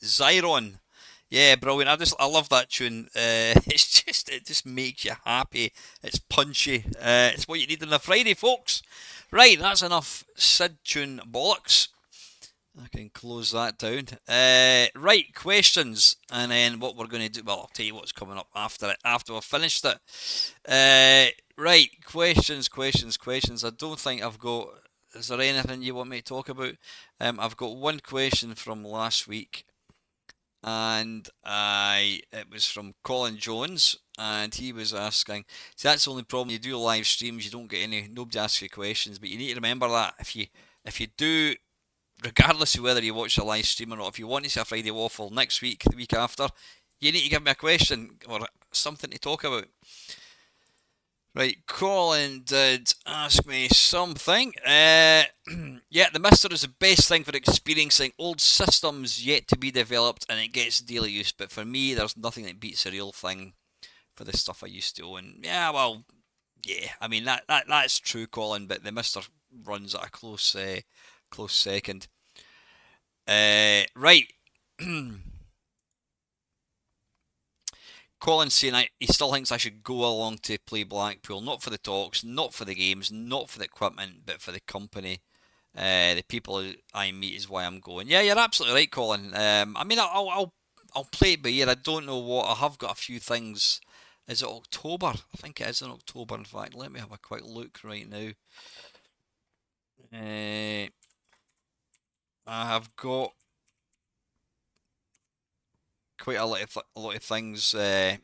Zyron. Yeah, brilliant. I love that tune. It just makes you happy. It's punchy. It's what you need on a Friday, folks. Right, that's enough Sid tune bollocks. I can close that down. Right, questions, and then what we're going to do. Well, I'll tell you what's coming up after it. After we've finished it. Right, questions. I don't think I've got. Is there anything you want me to talk about? I've got one question from last week, and it was from Colin Jones, and he was asking. See, that's the only problem. You do live streams, you don't get any. Nobody asks you questions, but you need to remember that if you do, regardless of whether you watch the live stream or not, if you want to see a Friday waffle next week, the week after, you need to give me a question or something to talk about. Right, Colin did ask me something. Yeah, the Mister is the best thing for experiencing old systems yet to be developed, and it gets daily use. But for me, there's nothing that beats a real thing for the stuff I used to own. Yeah, well, yeah. I mean that's true, Colin. But the Mister runs at a close second. Right. Colin's saying he still thinks I should go along to play Blackpool, not for the talks, not for the games, not for the equipment, but for the company. The people I meet is why I'm going. Yeah, you're absolutely right, Colin. I mean, I'll play it by ear. I don't know what. I have got a few things. Is it October? I think it is in October. In fact, let me have a quick look right now. I have got quite a lot of things in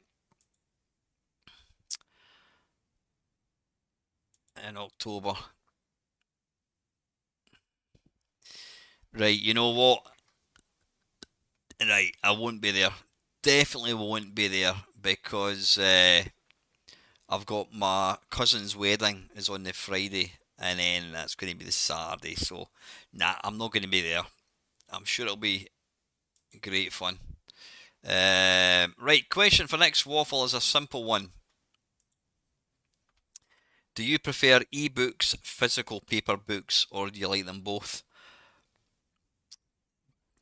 October. Right, you know what? Right, I won't be there. Definitely won't be there because I've got my cousin's wedding is on the Friday, and then that's going to be the Saturday. So, nah, I'm not going to be there. I'm sure it'll be great fun. Right, question for next waffle is a simple one. Do you prefer ebooks, physical paper books, or do you like them both?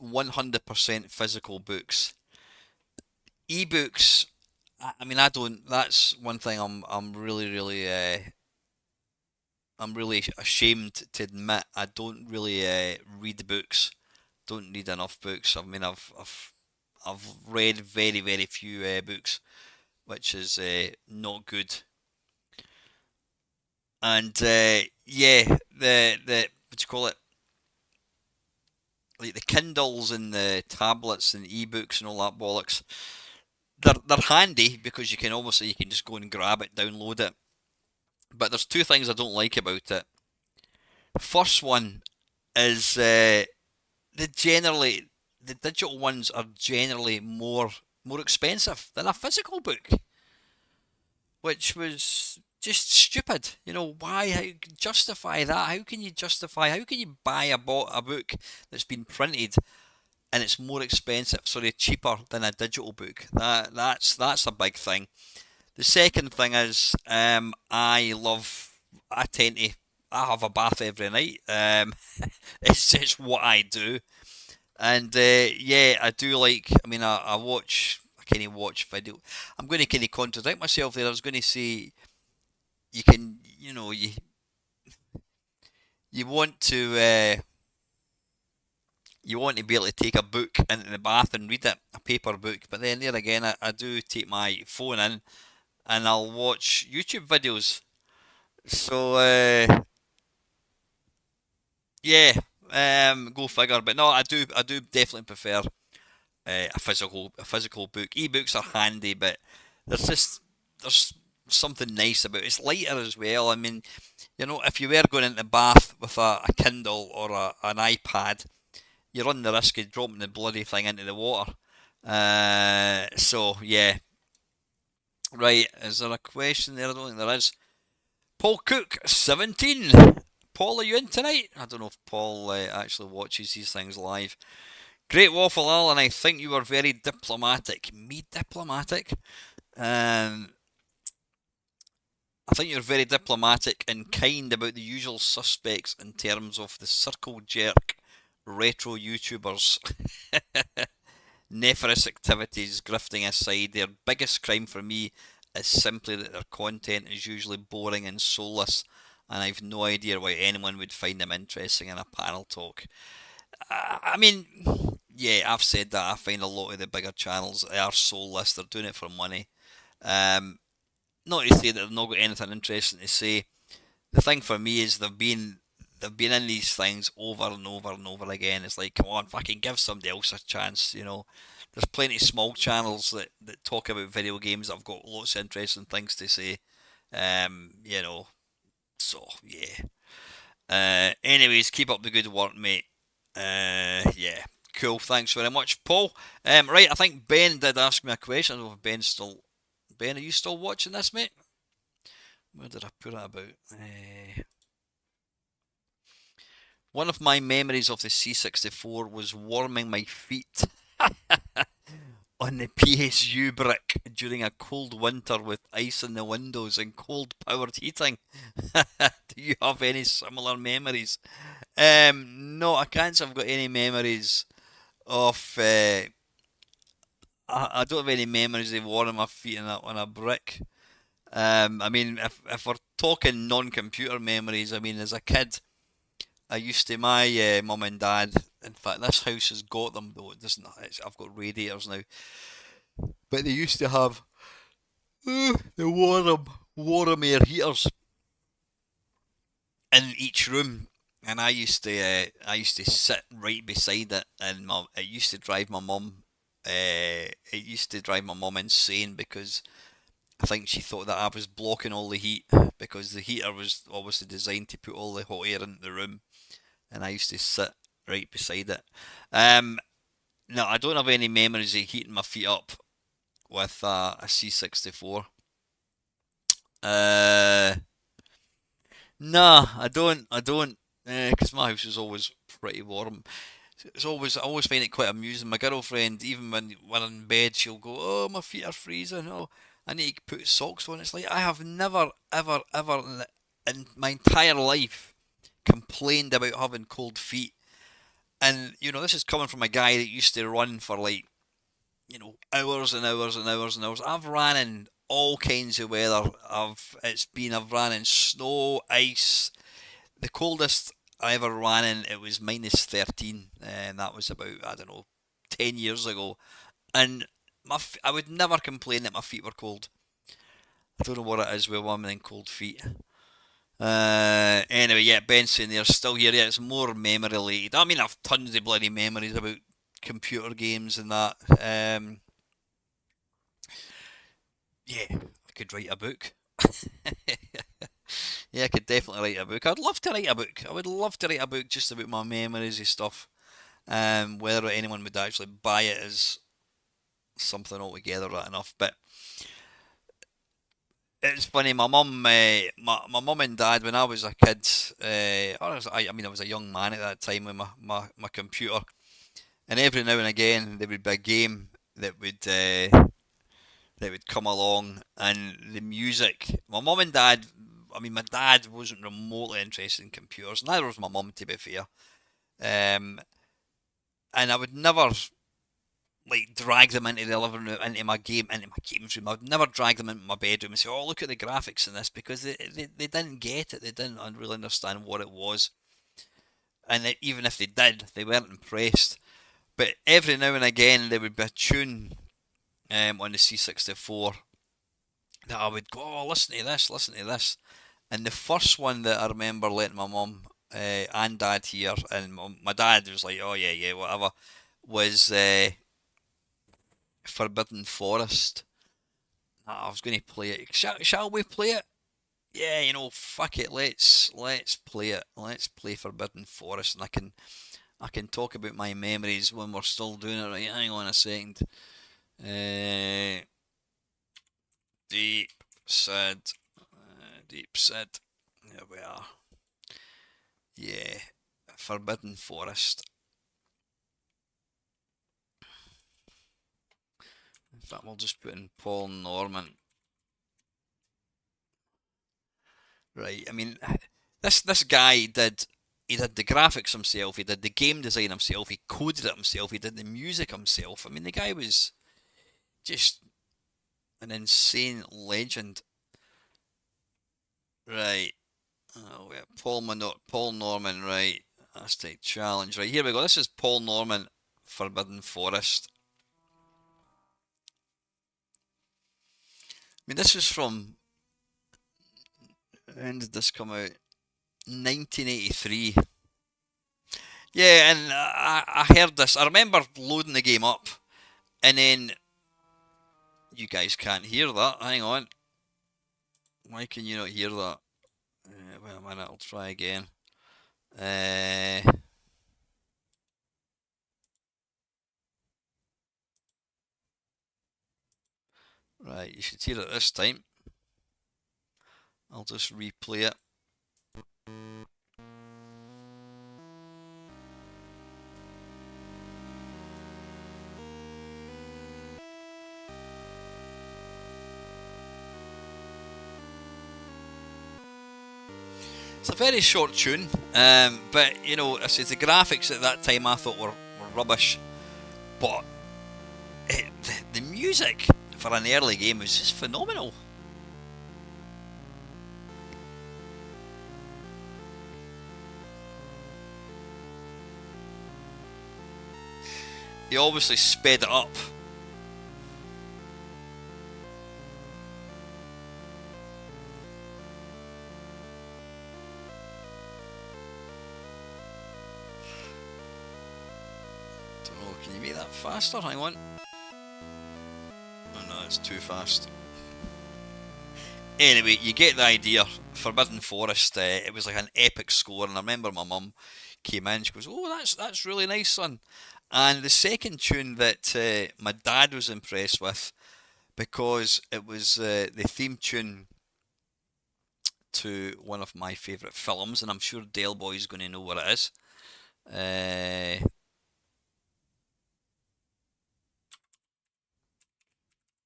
100% physical books. Ebooks, I mean, I don't. That's one thing I'm really ashamed to admit. I don't really read books. Don't read enough books. I mean, I've read very few books, which is not good. And yeah, the what do you call it? Like the Kindles and the tablets and ebooks and all that bollocks. They're handy because you can just go and grab it, download it. But there's two things I don't like about it. First one is the generally the digital ones are generally more expensive than a physical book, which was just stupid. You know why? How justify that? How can you justify? How can you buy a book that's been printed and it's more expensive, sorry, cheaper than a digital book? That's a big thing. The second thing is, I tend to, I have a bath every night. It's just what I do, and yeah, I do like. I mean, I watch. I kind of watch video. I'm going to kind of contradict myself there. I was going to say you can, you want to, you want to be able to take a book into the bath and read it, a paper book. But then there again, I do take my phone in and I'll watch YouTube videos. So yeah, go figure. But no, I do definitely prefer a physical book. Ebooks are handy, but there's something nice about it. It's lighter as well. I mean, if you were going into the bath with a Kindle or an iPad, you run the risk of dropping the bloody thing into the water. So yeah, right. Is there a question there? I don't think there is. Paul Cook, 17. Paul, are you in tonight? I don't know if Paul actually watches these things live. Great waffle, Al, and I think you were very diplomatic. Me diplomatic? Um, I think you're very diplomatic and kind about the usual suspects in terms of the circle jerk retro YouTubers. Nefarious activities, grifting aside, their biggest crime for me is simply that their content is usually boring and soulless, and I've no idea why anyone would find them interesting in a panel talk. I mean, yeah, I've said that. I find a lot of the bigger channels are soulless. They're doing it for money. Um, Not to say that they've not got anything interesting to say. The thing for me is they've been in these things over and over and over again. It's like, come on, fucking give somebody else a chance, you know. There's plenty of small channels that talk about video games that have got lots of interesting things to say. You know, so yeah. Anyways, keep up the good work, mate. Yeah, cool. Thanks very much, Paul. Right, I think Ben did ask me a question. I don't know if Ben's still. Ben, are you still watching this, mate? Where did I put it about? One of my memories of the C64 was warming my feet on the PSU brick during a cold winter with ice in the windows and cold powered heating. Do you have any similar memories? No, I can't say I've got any memories of. I don't have any memories of warming my feet on a brick. I mean, if we're talking non-computer memories, I mean, as a kid, I used to my mum and dad. In fact, this house has got them though. It doesn't. I've got radiators now, but they used to have the warm air heaters in each room, and I used to sit right beside it, and it used to drive my mum. It used to drive my mum insane because I think she thought that I was blocking all the heat because the heater was obviously designed to put all the hot air into the room, and I used to sit right beside it. Um, no, I don't have any memories of heating my feet up with a C64. Uh, nah, I don't. I don't. Because my house is always pretty warm. I always find it quite amusing. My girlfriend, even when we're in bed, she'll go, "Oh, my feet are freezing. Oh, I need to put socks on." It's like I have never, ever, ever in my entire life complained about having cold feet. And this is coming from a guy that used to run for like hours and hours and hours and hours. I've ran in all kinds of weather. I've ran in snow, ice. The coldest I ever ran in, it was minus 13, and that was about, I don't know, 10 years ago. And I would never complain that my feet were cold. I don't know what it is with women and cold feet. Anyway, yeah, Ben's saying they're still here. Yeah, it's more memory related. I mean, I've tons of bloody memories about computer games and that. Yeah, I could write a book. Yeah, I could definitely write a book. I'd love to write a book. I would love to write a book just about my memories and stuff. Whether anyone would actually buy it is something altogether right enough. But it's funny, my mum and dad, when I was a kid, I mean, I was a young man at that time with my computer, and every now and again there would be a game that would come along, and the music. My mum and dad, I mean, my dad wasn't remotely interested in computers, neither was my mum, to be fair. Um, and I would never like drag them into the living room, into my games room. I would never drag them into my bedroom and say, "Oh, look at the graphics in this," because they didn't get it. They didn't really understand what it was, and even if they did, they weren't impressed. But every now and again, there would be a tune on the C64 that I would go, "Oh, listen to this." And the first one that I remember letting my mum and dad hear, and my dad was like, "Oh yeah, yeah, whatever," was Forbidden Forest. I was going to play it. Shall we play it? Yeah, fuck it. Let's play it. Let's play Forbidden Forest, and I can talk about my memories when we're still doing it. Right, hang on a second. Uh, deep sad, deep sad. There we are. Yeah, Forbidden Forest. In fact, we'll just put in Paul Norman. Right. I mean, this guy did the graphics himself. He did the game design himself. He coded it himself. He did the music himself. I mean, the guy was just an insane legend. Right. Oh, yeah. Paul Norman. Right. Hashtag challenge. Right. Here we go. This is Paul Norman, Forbidden Forest. I mean, this was from. When did this come out? 1983. Yeah, and I heard this. I remember loading the game up, and then you guys can't hear that. Hang on. Why can you not hear that? Wait a minute. I'll try again. Uh, right, you should hear it this time. I'll just replay it. It's a very short tune, but you know, I said the graphics at that time I thought were rubbish, but the music for an early game was just phenomenal. They obviously sped it up. Don't know, can you make that faster? Hang on. Oh no, it's too fast. Anyway, you get the idea. Forbidden Forest. It was like an epic score, and I remember my mum came in. She goes, "Oh, that's really nice, son." And the second tune that my dad was impressed with because it was the theme tune to one of my favourite films, and I'm sure Dale Boy's going to know what it is. Uh,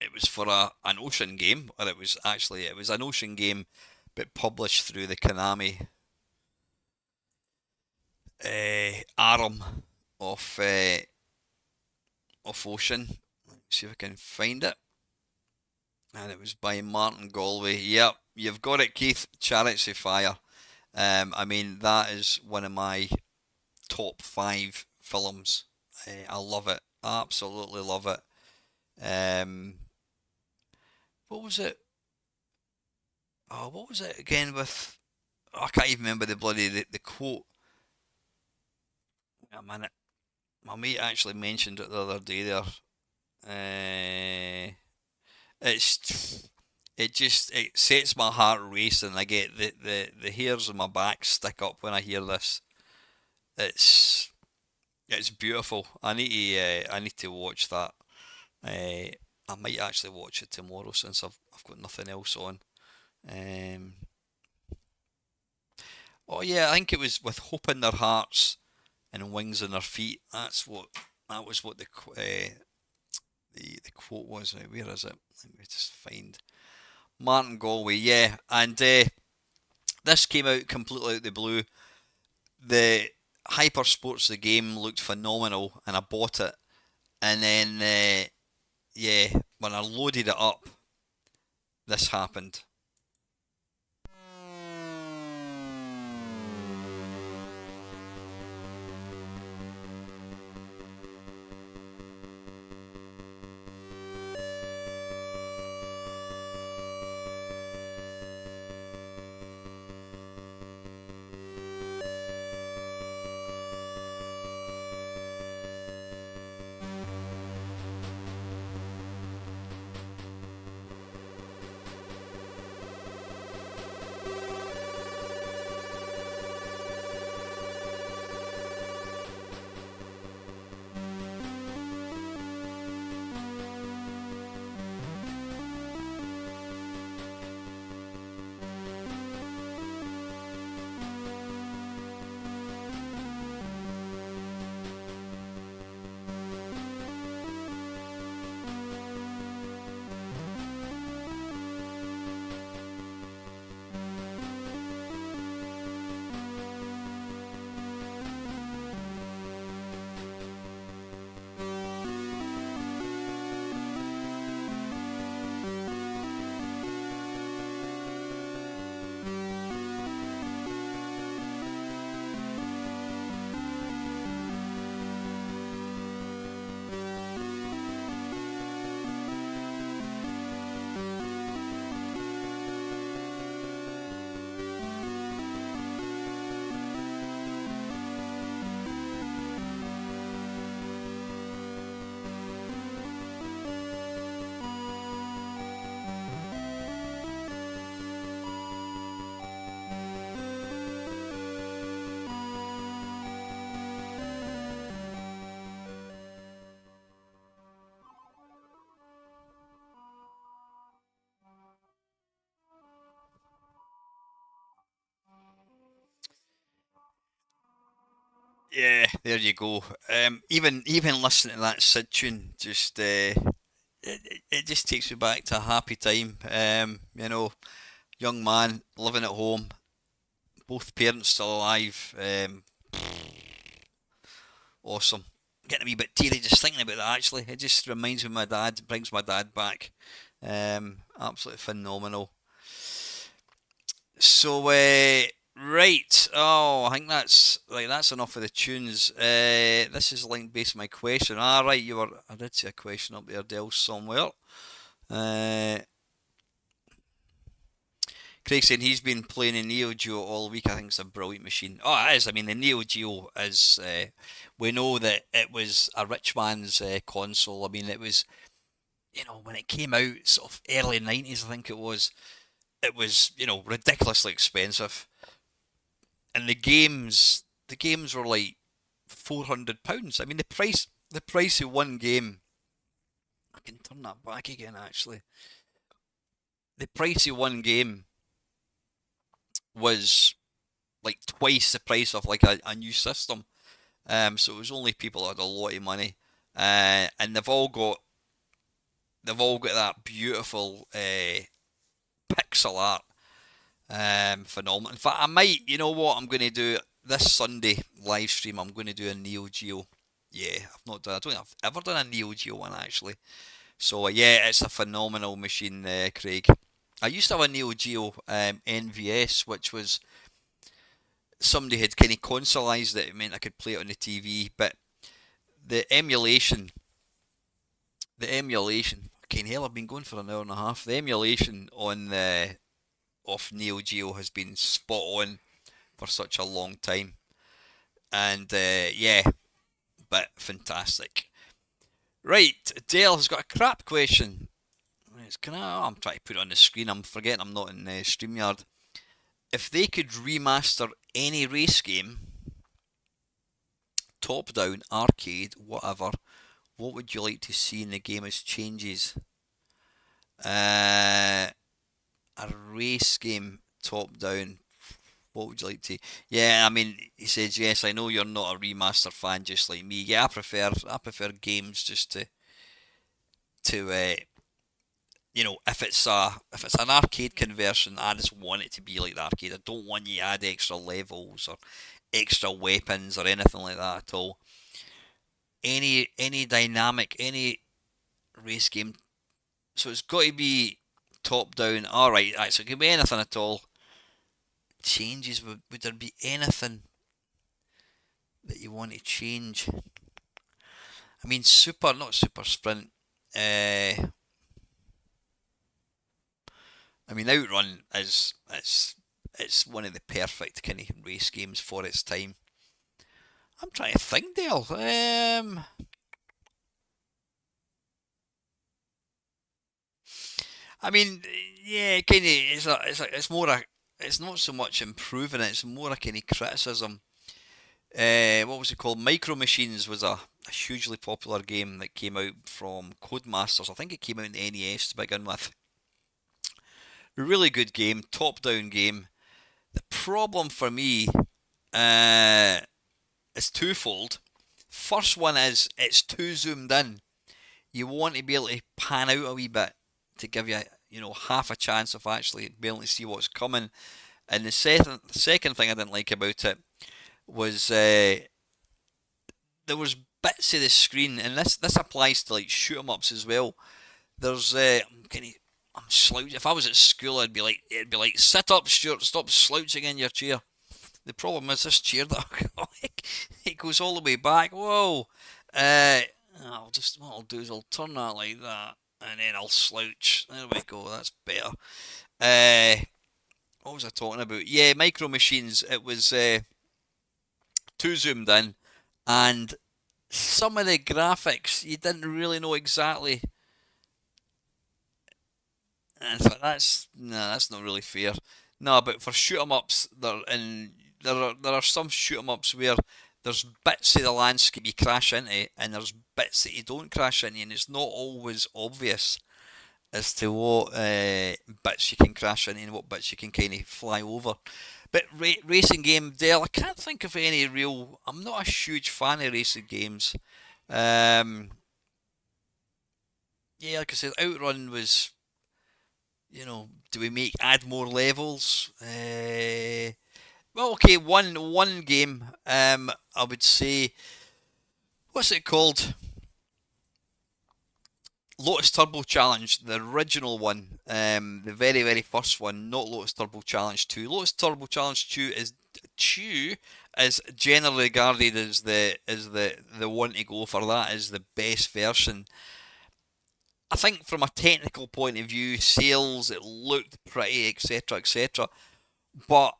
it was for an ocean game, or it was an ocean game, but published through the Konami arm of Ocean. Let's see if I can find it. And it was by Martin Galway. Yep, you've got it, Keith. Chariots of Fire. I mean, that is one of my top five films. I love it. Absolutely love it. Um, what was it? Oh, what was it again with? Oh, I can't even remember the quote. A minute. My mate actually mentioned it the other day there. It's it sets my heart racing. I get the hairs on my back stick up when I hear this. It's it's beautiful. I need to watch that. Uh, I might actually watch it tomorrow since I've got nothing else on. Um, oh yeah, I think it was with hope in their hearts and wings in their feet. That was what the quote was. Where is it? Let me just find Martin Galway. Yeah, and this came out completely out of the blue. The Hyper Sports the game looked phenomenal, and I bought it. And then yeah, when I loaded it up, this happened. Yeah, there you go. Even listening to that Sid tune, just it just takes me back to a happy time. Young man living at home, both parents still alive. Awesome. Getting a wee bit teary just thinking about that. Actually, it just reminds me of my dad. Brings my dad back. Absolutely phenomenal. So, right. Oh, I think that's right. That's enough of the tunes. This is linked based on my question. Ah, right. You were. I did see a question up there, Del, somewhere. Uh, Craig saying he's been playing a Neo Geo all week. I think it's a brilliant machine. Oh, it is. I mean, the Neo Geo is. We know that it was a rich man's console. I mean, it was. When it came out, sort of early 90s, I think it was. It was, ridiculously expensive, and the games were like £400. I mean, the price of one game. I can turn that back again. Actually, the price of one game was like twice the price of like a new system. So it was only people that had a lot of money, and they've all got that beautiful pixel art, phenomenal. In fact, I might, you know what, I'm going to do this Sunday live stream. I'm going to do a Neo Geo. Yeah, I don't think I've ever done a Neo Geo one actually. So yeah, it's a phenomenal machine, Craig. I used to have a Neo Geo NVS, which was somebody had kind of consoleized it. It meant I could play it on the TV, but the emulation, fucking hell, I've been going for an hour and a half. The emulation on the of Neo Geo has been spot on for such a long time, and yeah, but fantastic. Right, Dale has got a crap question. Can I? Oh, I'm trying to put it on the screen. I'm forgetting I'm not in StreamYard. If they could remaster any race game, top down, arcade, whatever, what would you like to see in the game as changes? Uh, a race game, top down. What would you like to? Yeah, I mean, he says yes. I know you're not a remaster fan, just like me. Yeah, I prefer games just to if it's an arcade conversion, I just want it to be like the arcade. I don't want you to add extra levels or extra weapons or anything like that at all. Any dynamic, any race game. So it's got to be top down. All right, right. So it can be anything at all. Changes. Would there be anything that you want to change? I mean, not super sprint. I mean, Outrun is it's one of the perfect kind of race games for its time. I'm trying to think, Dale. I mean, yeah, kind of. It's more a. It's not so much improving it. It's more a kind of criticism. What was it called? Micro Machines was a hugely popular game that came out from Codemasters. I think it came out in the NES to begin with. Really good game, top-down game. The problem for me uh, is twofold. First one is it's too zoomed in. You want to be able to pan out a wee bit to give you, half a chance of actually being able to see what's coming. And the second thing I didn't like about it was there was bits of the screen, and this applies to like shoot 'em ups as well. There's I'm slouching. If I was at school, it'd be like sit up, Stuart, stop slouching in your chair. The problem is this chair that I've got, it goes all the way back. Whoa. Uh, what I'll do is I'll turn that like that, and then I'll slouch. There we go. That's better. Uh, what was I talking about? Yeah, Micro Machines. It was too zoomed in, and some of the graphics you didn't really know exactly. And I thought that's no, that's not really fair. No, but for shoot 'em ups, there are some shoot 'em ups where there's bits of the landscape you crash into, and there's bits that you don't crash into, and it's not always obvious as to what bits you can crash into and what bits you can kind of fly over. But racing game, Dale, I can't think of any real. I'm not a huge fan of racing games. Um, yeah, like I said, Outrun was, do we make add more levels? Well, okay, one game. I would say, what's it called? Lotus Turbo Challenge, the original one, the very first one, not Lotus Turbo Challenge 2. Lotus Turbo Challenge 2 is generally regarded as the one to go for. That is the best version. I think from a technical point of view, sales, it looked pretty, etc., etc. But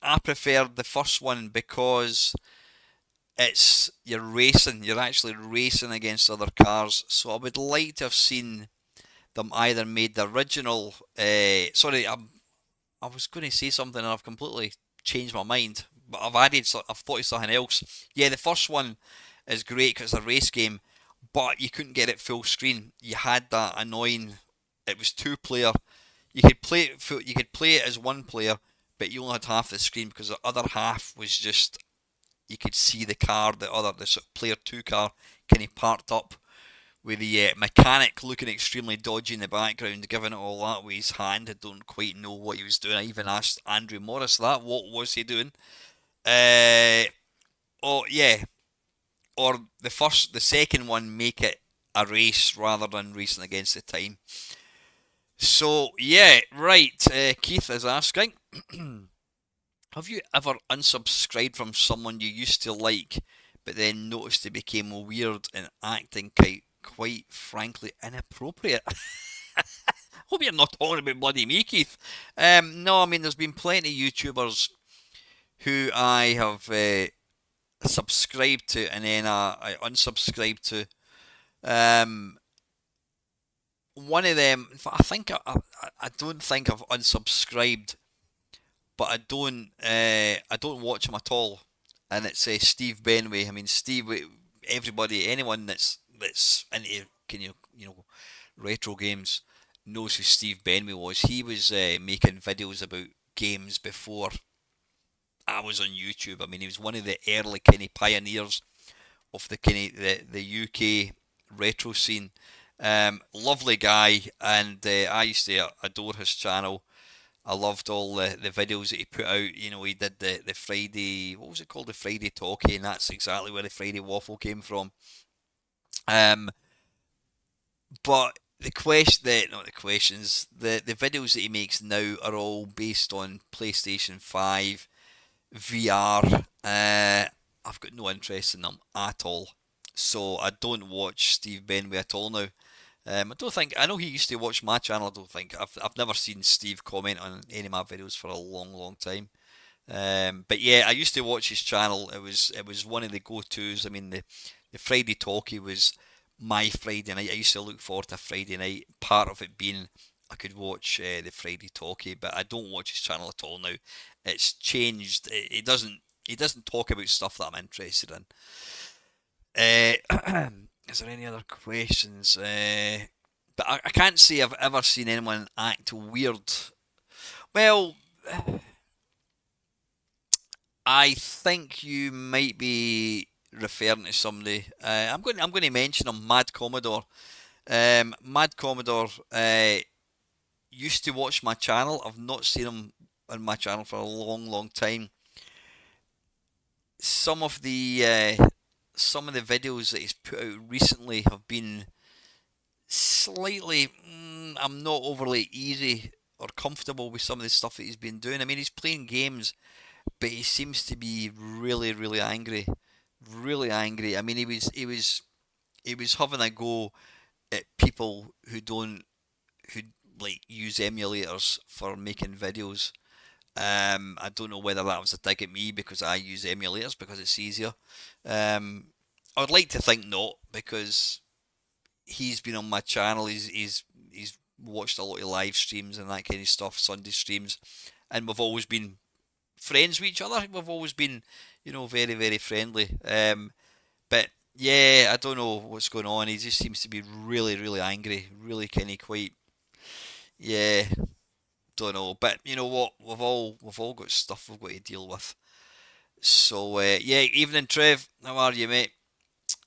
I preferred the first one because you're racing, you're actually racing against other cars. So I would like to have seen them either made the original. Sorry, I was going to say something and I've completely changed my mind. But I've thought of something else. Yeah, the first one is great because it's a race game, but you couldn't get it full screen. You had that annoying. It was two player. You could play it as one player, but you only had half the screen because the other half was just you could see the car, the sort of player two car, kind of parked up with the mechanic looking extremely dodgy in the background, giving it all that with his hand. I don't quite know what he was doing. I even asked Andrew Morris that. What was he doing? Uh, oh yeah, or the second one, make it a race rather than racing against the time. So yeah, right. Keith is asking, have you ever unsubscribed from someone you used to like, but then noticed they became weird and acting quite frankly inappropriate? Hope you're not talking about bloody me, Keith. No, I mean there's been plenty of YouTubers who I have subscribed to and then I unsubscribed to. Um, One of them, in fact, I think I don't think I've unsubscribed, but I don't watch him at all. And it's Steve Benway. I mean, everybody, anyone that's into retro games knows who Steve Benway was. He was making videos about games before I was on YouTube. I mean, he was one of the early kind of pioneers of the kind of the UK retro scene. Lovely guy, and I used to adore his channel. I loved all the videos that he put out. You know, he did the Friday, what was it called, the Friday Talkie, and that's exactly where the Friday Waffle came from. Um, but not the questions, the videos that he makes now are all based on PlayStation 5, VR. I've got no interest in them at all, so I don't watch Steve Benway at all now. I don't think I know he used to watch my channel. I don't think I've never seen Steve comment on any of my videos for a long time. But yeah, I used to watch his channel. It was one of the go-tos. I mean, the Friday Talkie was my Friday night. I used to look forward to Friday night. Part of it being I could watch the Friday Talkie, but I don't watch his channel at all now. It's changed. He doesn't talk about stuff that I'm interested in. Uh, is there any other questions? But I can't say I've ever seen anyone act weird. Well, I think you might be referring to somebody. I'm going to mention him, Mad Commodore. Mad Commodore used to watch my channel. I've not seen him on my channel for a long time. Some of the some of the videos that he's put out recently have been slightly. I'm not overly easy or comfortable with some of the stuff that he's been doing. I mean, he's playing games, but he seems to be really angry, really angry. I mean, he was having a go at people who like use emulators for making videos. I don't know whether that was a dig at me because I use emulators because it's easier. Um, I would like to think not because he's been on my channel. He's watched a lot of live streams and that kind of stuff, Sunday streams, and we've always been friends with each other. We've always been, very friendly. But yeah, I don't know what's going on. He just seems to be really angry, really kind of quite, yeah. don't know, but you know what? We've all got stuff we've got to deal with. So yeah, evening, Trev. How are you, mate?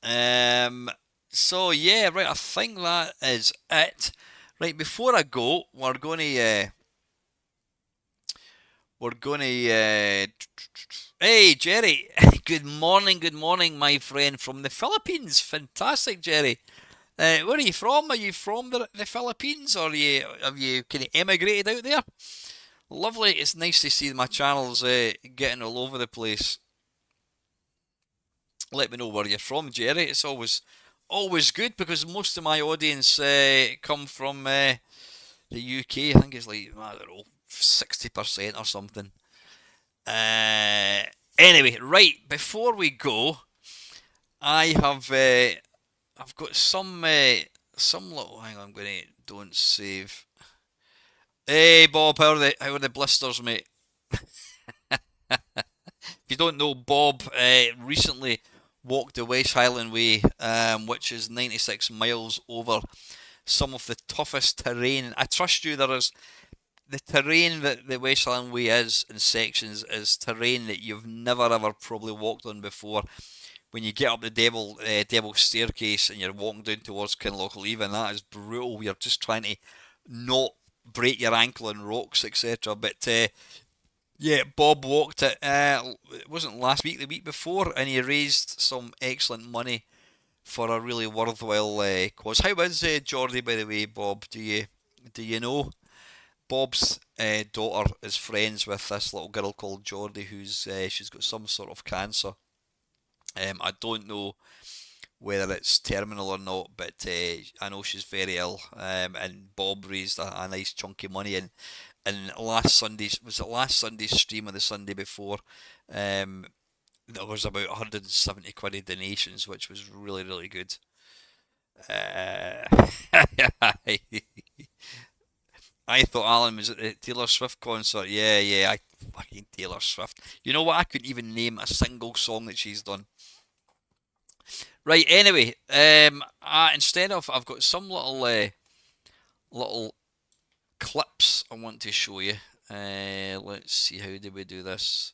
Um, so yeah, right. I think that is it. Right, before I go, we're gonna. Hey, Jerry. Good morning, my friend from the Philippines. Fantastic, Jerry. Where are you from? Are you from the Philippines, or have you kind of emigrated out there? Lovely. It's nice to see my channels getting all over the place. Let me know where you're from, Jerry. It's always good because most of my audience come from the UK. I think it's like, I don't know, 60% or something. Uh, anyway, right before we go, I have I've got some little. Hang on, I'm gonna don't save. Hey Bob, how are the blisters, mate? If you don't know, Bob recently walked the West Highland Way, which is 96 miles over some of the toughest terrain. I trust you. There is the terrain that the West Highland Way is in sections is terrain that you've never ever probably walked on before. When you get up the Devil's Staircase and you're walking down towards Kinlochleven, that is brutal. You're just trying to not break your ankle on rocks, etc. But yeah, Bob walked it. It wasn't last week, the week before, and he raised some excellent money for a really worthwhile cause. How is Geordie, by the way, Bob? Do you know? Bob's daughter is friends with this little girl called Geordie, who's she's got some sort of cancer. I don't know whether it's terminal or not, but I know she's very ill. And Bob raised a nice chunk of money, and last Sunday's stream or the Sunday before? Um, there was about 170 quid in donations, which was really really good. Uh, I thought Alan was at the Taylor Swift concert. Yeah, yeah, I fucking Taylor Swift. You know what? I couldn't even name a single song that she's done. Right. Anyway, instead of I've got some little clips I want to show you. Let's see, how do we do this?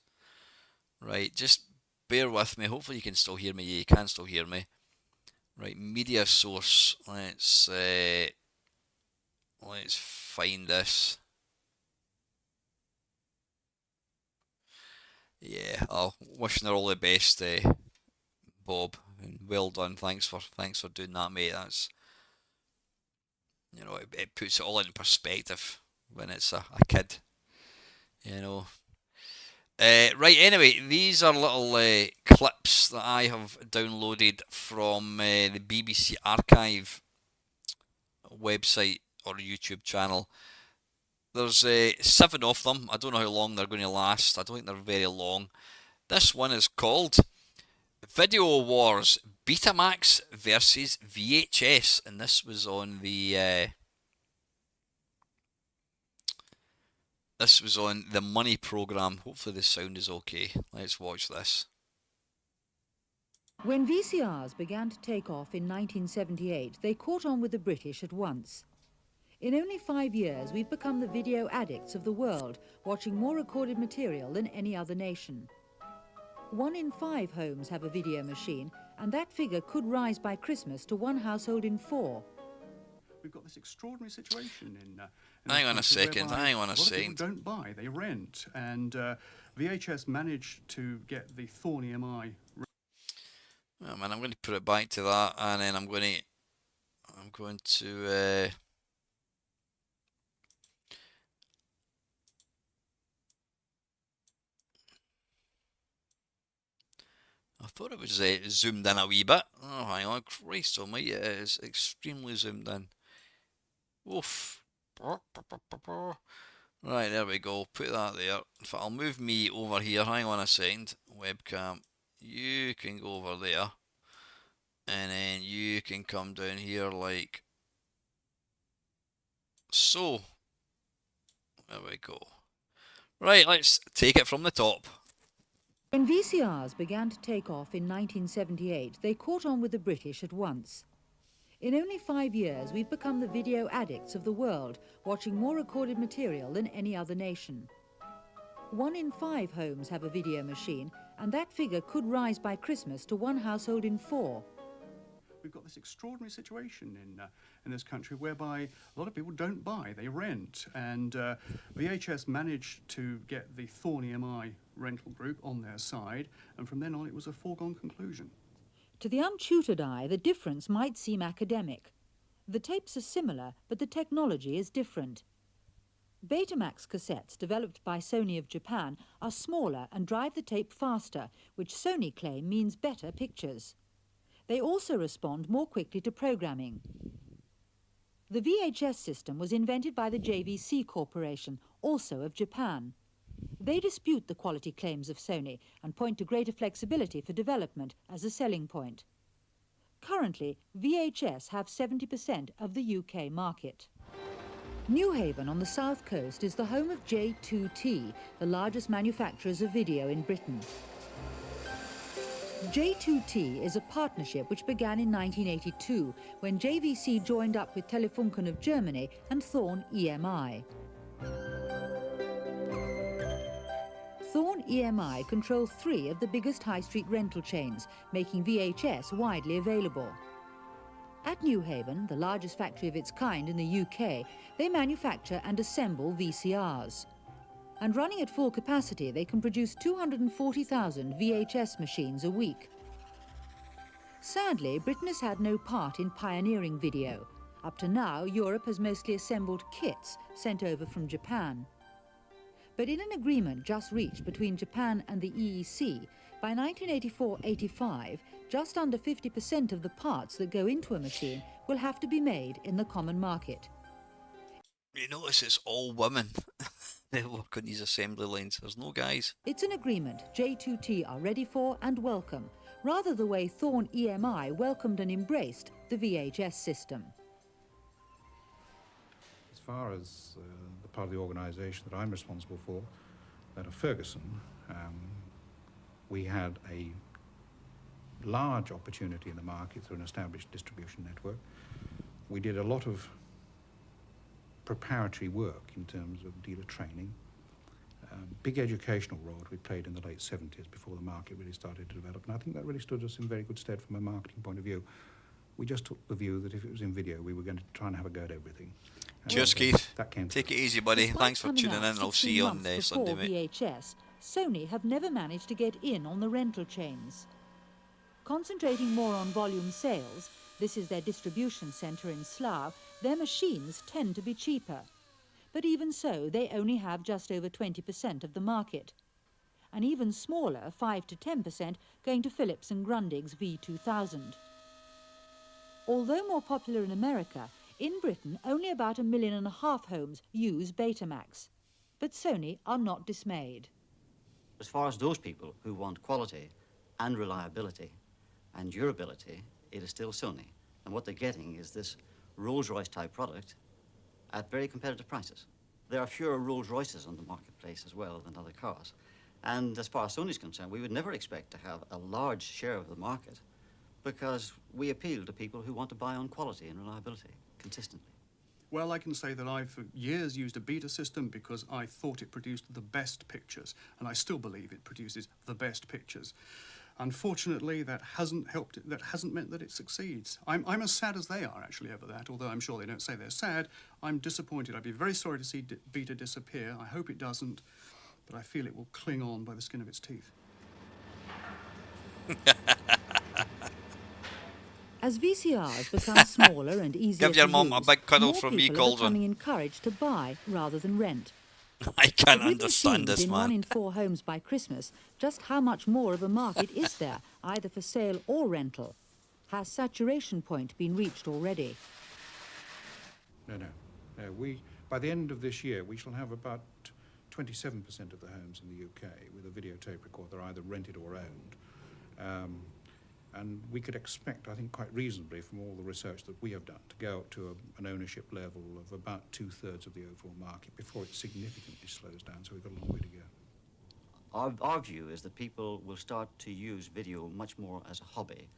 Right, just bear with me. Hopefully you can still hear me. Yeah, you can still hear me. Right, media source. Let's find this. Yeah, I'll wishing her all the best, Bob, and well done. Thanks for doing that, mate. That's it puts it all into perspective when it's a kid, you know. Right, anyway, these are little clips that I have downloaded from the BBC Archive website or YouTube channel. There's 7 of them. I don't know how long they're going to last. I don't think they're very long. This one is called Video Wars Betamax versus VHS, and this was on the Money program. Hopefully the sound is okay. Let's watch this. When VCRs began to take off in 1978, they caught on with the British at once. In only 5 years, we've become the video addicts of the world, watching more recorded material than any other nation. 1 in 5 homes have a video machine, and that figure could rise by Christmas to 1 household in 4. We've got this extraordinary situation in Hang on a second. A lot of people don't buy, they rent, and VHS managed to get the thorny MI. Oh man, I'm going to put it back to that, and then I'm going to. I thought it was zoomed in a wee bit. Oh, hang on, Christ almighty, it is extremely zoomed in. Oof. Right, there we go. Put that there. In fact, I'll move me over here. Hang on a second. Webcam. You can go over there. And then you can come down here like so. There we go. Right, let's take it from the top. When VCRs began to take off in 1978, they caught on with the British at once. In only 5 years, we've become the video addicts of the world, watching more recorded material than any other nation. 1 in 5 homes have a video machine, and that figure could rise by Christmas to 1 household in 4. We've got this extraordinary situation in this country whereby a lot of people don't buy, they rent. And VHS managed to get the Thorn EMI rental group on their side, and from then on it was a foregone conclusion. To the untutored eye, the difference might seem academic. The tapes are similar, but the technology is different. Betamax cassettes, developed by Sony of Japan, are smaller and drive the tape faster, which Sony claim means better pictures. They also respond more quickly to programming. The VHS system was invented by the JVC Corporation, also of Japan. They dispute the quality claims of Sony and point to greater flexibility for development as a selling point. Currently, VHS have 70% of the UK market. Newhaven on the south coast is the home of J2T, the largest manufacturers of video in Britain. J2T is a partnership which began in 1982 when JVC joined up with Telefunken of Germany and Thorn EMI. Thorn EMI control 3 of the biggest high street rental chains, making VHS widely available. At Newhaven, the largest factory of its kind in the UK, they manufacture and assemble VCRs. And running at full capacity, they can produce 240,000 VHS machines a week. Sadly, Britain has had no part in pioneering video. Up to now, Europe has mostly assembled kits sent over from Japan. But in an agreement just reached between Japan and the EEC, by 1984-85, just under 50% of the parts that go into a machine will have to be made in the common market. You notice it's all women. They work on these assembly lines. There's no guys. It's an agreement J2T are ready for and welcome, rather the way Thorn EMI welcomed and embraced the VHS system. As far as the part of the organisation that I'm responsible for, that of Ferguson, we had a large opportunity in the market through an established distribution network. We did a lot of preparatory work in terms of dealer training. Big educational role we played in the late 70s before the market really started to develop, and I think that really stood us in very good stead from a marketing point of view. We just took the view that if it was in video, we were going to try and have a go at everything. Cheers, Keith. That came Take it easy, buddy. Despite Thanks for coming tuning in, out and I'll 16 see you on months Sunday, before mate. VHS, Sony have never managed to get in on the rental chains. Concentrating more on volume sales, this is their distribution centre in Slough, their machines tend to be cheaper. But even so, they only have just over 20% of the market. An even smaller 5 to 10% going to Philips and Grundig's V2000. Although more popular in America, in Britain only about 1.5 million homes use Betamax. But Sony are not dismayed. As far as those people who want quality and reliability and durability, it is still Sony. And what they're getting is this Rolls-Royce type product at very competitive prices. There are fewer Rolls-Royces on the marketplace as well than other cars. And as far as Sony's concerned, we would never expect to have a large share of the market because we appeal to people who want to buy on quality and reliability consistently. Well, I can say that I've for years used a beta system because I thought it produced the best pictures, and I still believe it produces the best pictures. Unfortunately, that hasn't meant that it succeeds. I'm as sad as they are, actually, over that, although I'm sure they don't say they're sad. I'm disappointed. I'd be very sorry to see beta disappear. I hope it doesn't, but I feel it will cling on by the skin of its teeth. As VCRs become smaller and easier Give your to mum a use, big cuddle more from me, people are Calvin. becoming encouraged to buy rather than rent. I can't But with understand machines this, in 1 man. in 4 homes by Christmas, just how much more of a market is there, either for sale or rental? Has saturation point been reached already? No. By the end of this year, we shall have about 27% of the homes in the UK with a videotape recorder, either rented or owned. And we could expect, I think, quite reasonably from all the research that we have done to go up to an ownership level of about 2/3 of the overall market before it significantly slows down, so we've got a long way to go. Our view is that people will start to use video much more as a hobby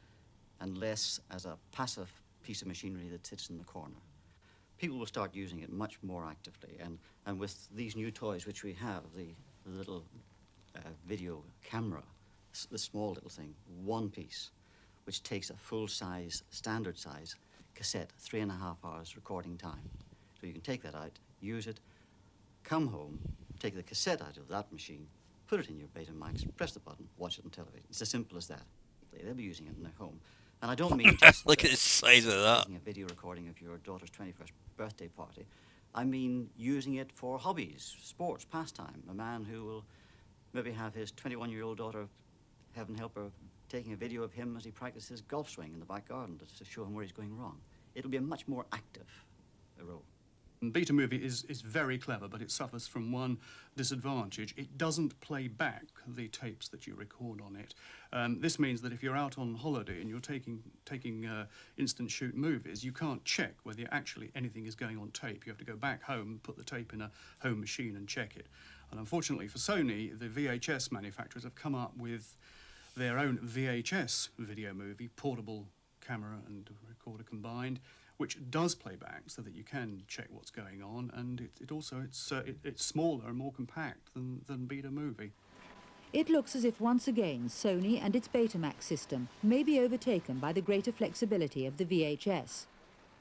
and less as a passive piece of machinery that sits in the corner. People will start using it much more actively, and with these new toys which we have, the little video camera, the small little thing, one piece, which takes a full-size, standard-size cassette, 3.5 hours recording time. So you can take that out, use it, come home, take the cassette out of that machine, put it in your Betamax, press the button, watch it on television. It's as simple as that. They'll be using it in their home. And I don't mean just Look at the size of that. taking a video recording of your daughter's 21st birthday party. I mean using it for hobbies, sports, pastime. A man who will maybe have his 21-year-old daughter, heaven help her, taking a video of him as he practices golf swing in the back garden to show him where he's going wrong. It'll be a much more active role. Beta Movie is very clever, but it suffers from one disadvantage. It doesn't play back the tapes that you record on it. This means that if you're out on holiday and you're taking instant shoot movies, you can't check whether actually anything is going on tape. You have to go back home, put the tape in a home machine and check it. And unfortunately for Sony, the VHS manufacturers have come up with their own VHS video movie, portable camera and recorder combined, which does play back so that you can check what's going on, and it's smaller and more compact than Beta Movie. It looks as if once again Sony and its Betamax system may be overtaken by the greater flexibility of the VHS.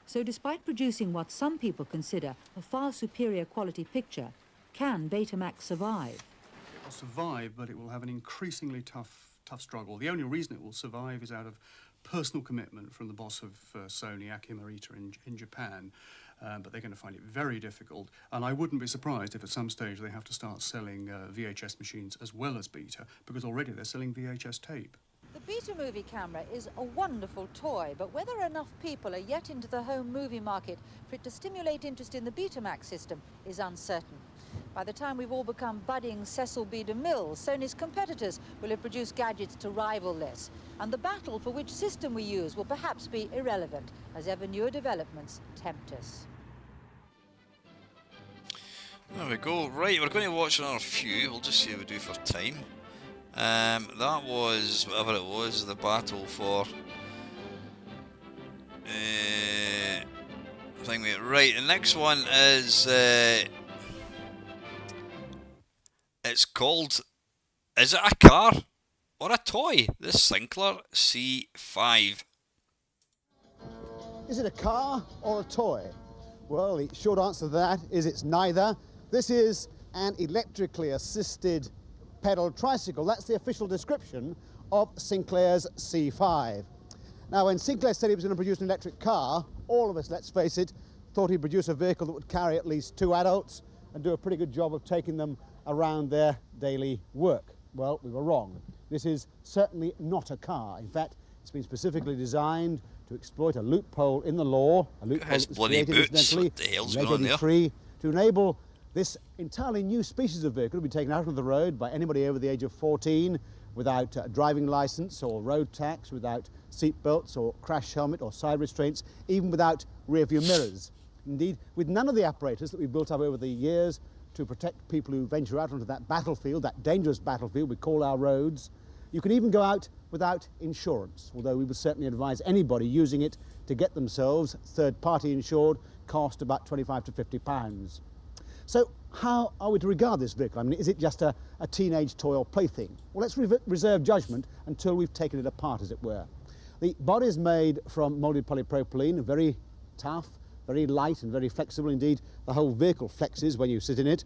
So despite producing what some people consider a far superior quality picture, can Betamax survive? It will survive, but it will have an increasingly tough struggle. The only reason it will survive is out of personal commitment from the boss of Sony, Aki Morita, in Japan. But they're going to find it very difficult. And I wouldn't be surprised if at some stage they have to start selling VHS machines as well as Beta, because already they're selling VHS tape. The Beta Movie camera is a wonderful toy, but whether enough people are yet into the home movie market for it to stimulate interest in the Betamax system is uncertain. By the time we've all become budding Cecil B. DeMille, Sony's competitors will have produced gadgets to rival this. And the battle for which system we use will perhaps be irrelevant, as ever newer developments tempt us. There we go. Right, we're going to watch another few. We'll just see how we do for time. That was, whatever it was, the battle for... Right, the next one is... it's called... Is it a car or a toy? The Sinclair C5. Is it a car or a toy? Well, the short answer to that is it's neither. This is an electrically assisted pedal tricycle. That's the official description of Sinclair's C5. Now, when Sinclair said he was going to produce an electric car, all of us, let's face it, thought he'd produce a vehicle that would carry at least 2 adults and do a pretty good job of taking them around their daily work. Well, we were wrong. This is certainly not a car. In fact, it's been specifically designed to exploit a loophole in the law, a loophole that was created incidentally in 1983 to enable this entirely new species of vehicle to be taken out of the road by anybody over the age of 14 without a driving license or road tax, without seat belts or crash helmet or side restraints, even without rear view mirrors. Indeed, with none of the apparatus that we've built up over the years to protect people who venture out onto that battlefield, that dangerous battlefield we call our roads. You can even go out without insurance, although we would certainly advise anybody using it to get themselves third-party insured, cost about 25 to 50 pounds. So how are we to regard this vehicle? I mean, is it just a teenage toy or plaything? Well, let's reserve judgment until we've taken it apart, as it were. The body is made from moulded polypropylene, very tough, very light and very flexible. Indeed, the whole vehicle flexes when you sit in it.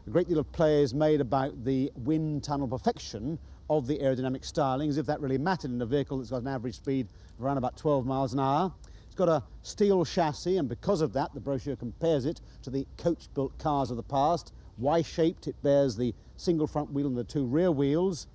A great deal of play is made about the wind tunnel perfection of the aerodynamic styling, as if that really mattered in a vehicle that's got an average speed of around about 12 miles an hour. It's got a steel chassis, and because of that, the brochure compares it to the coach-built cars of the past. Y-shaped, it bears the single front wheel and the 2 rear wheels.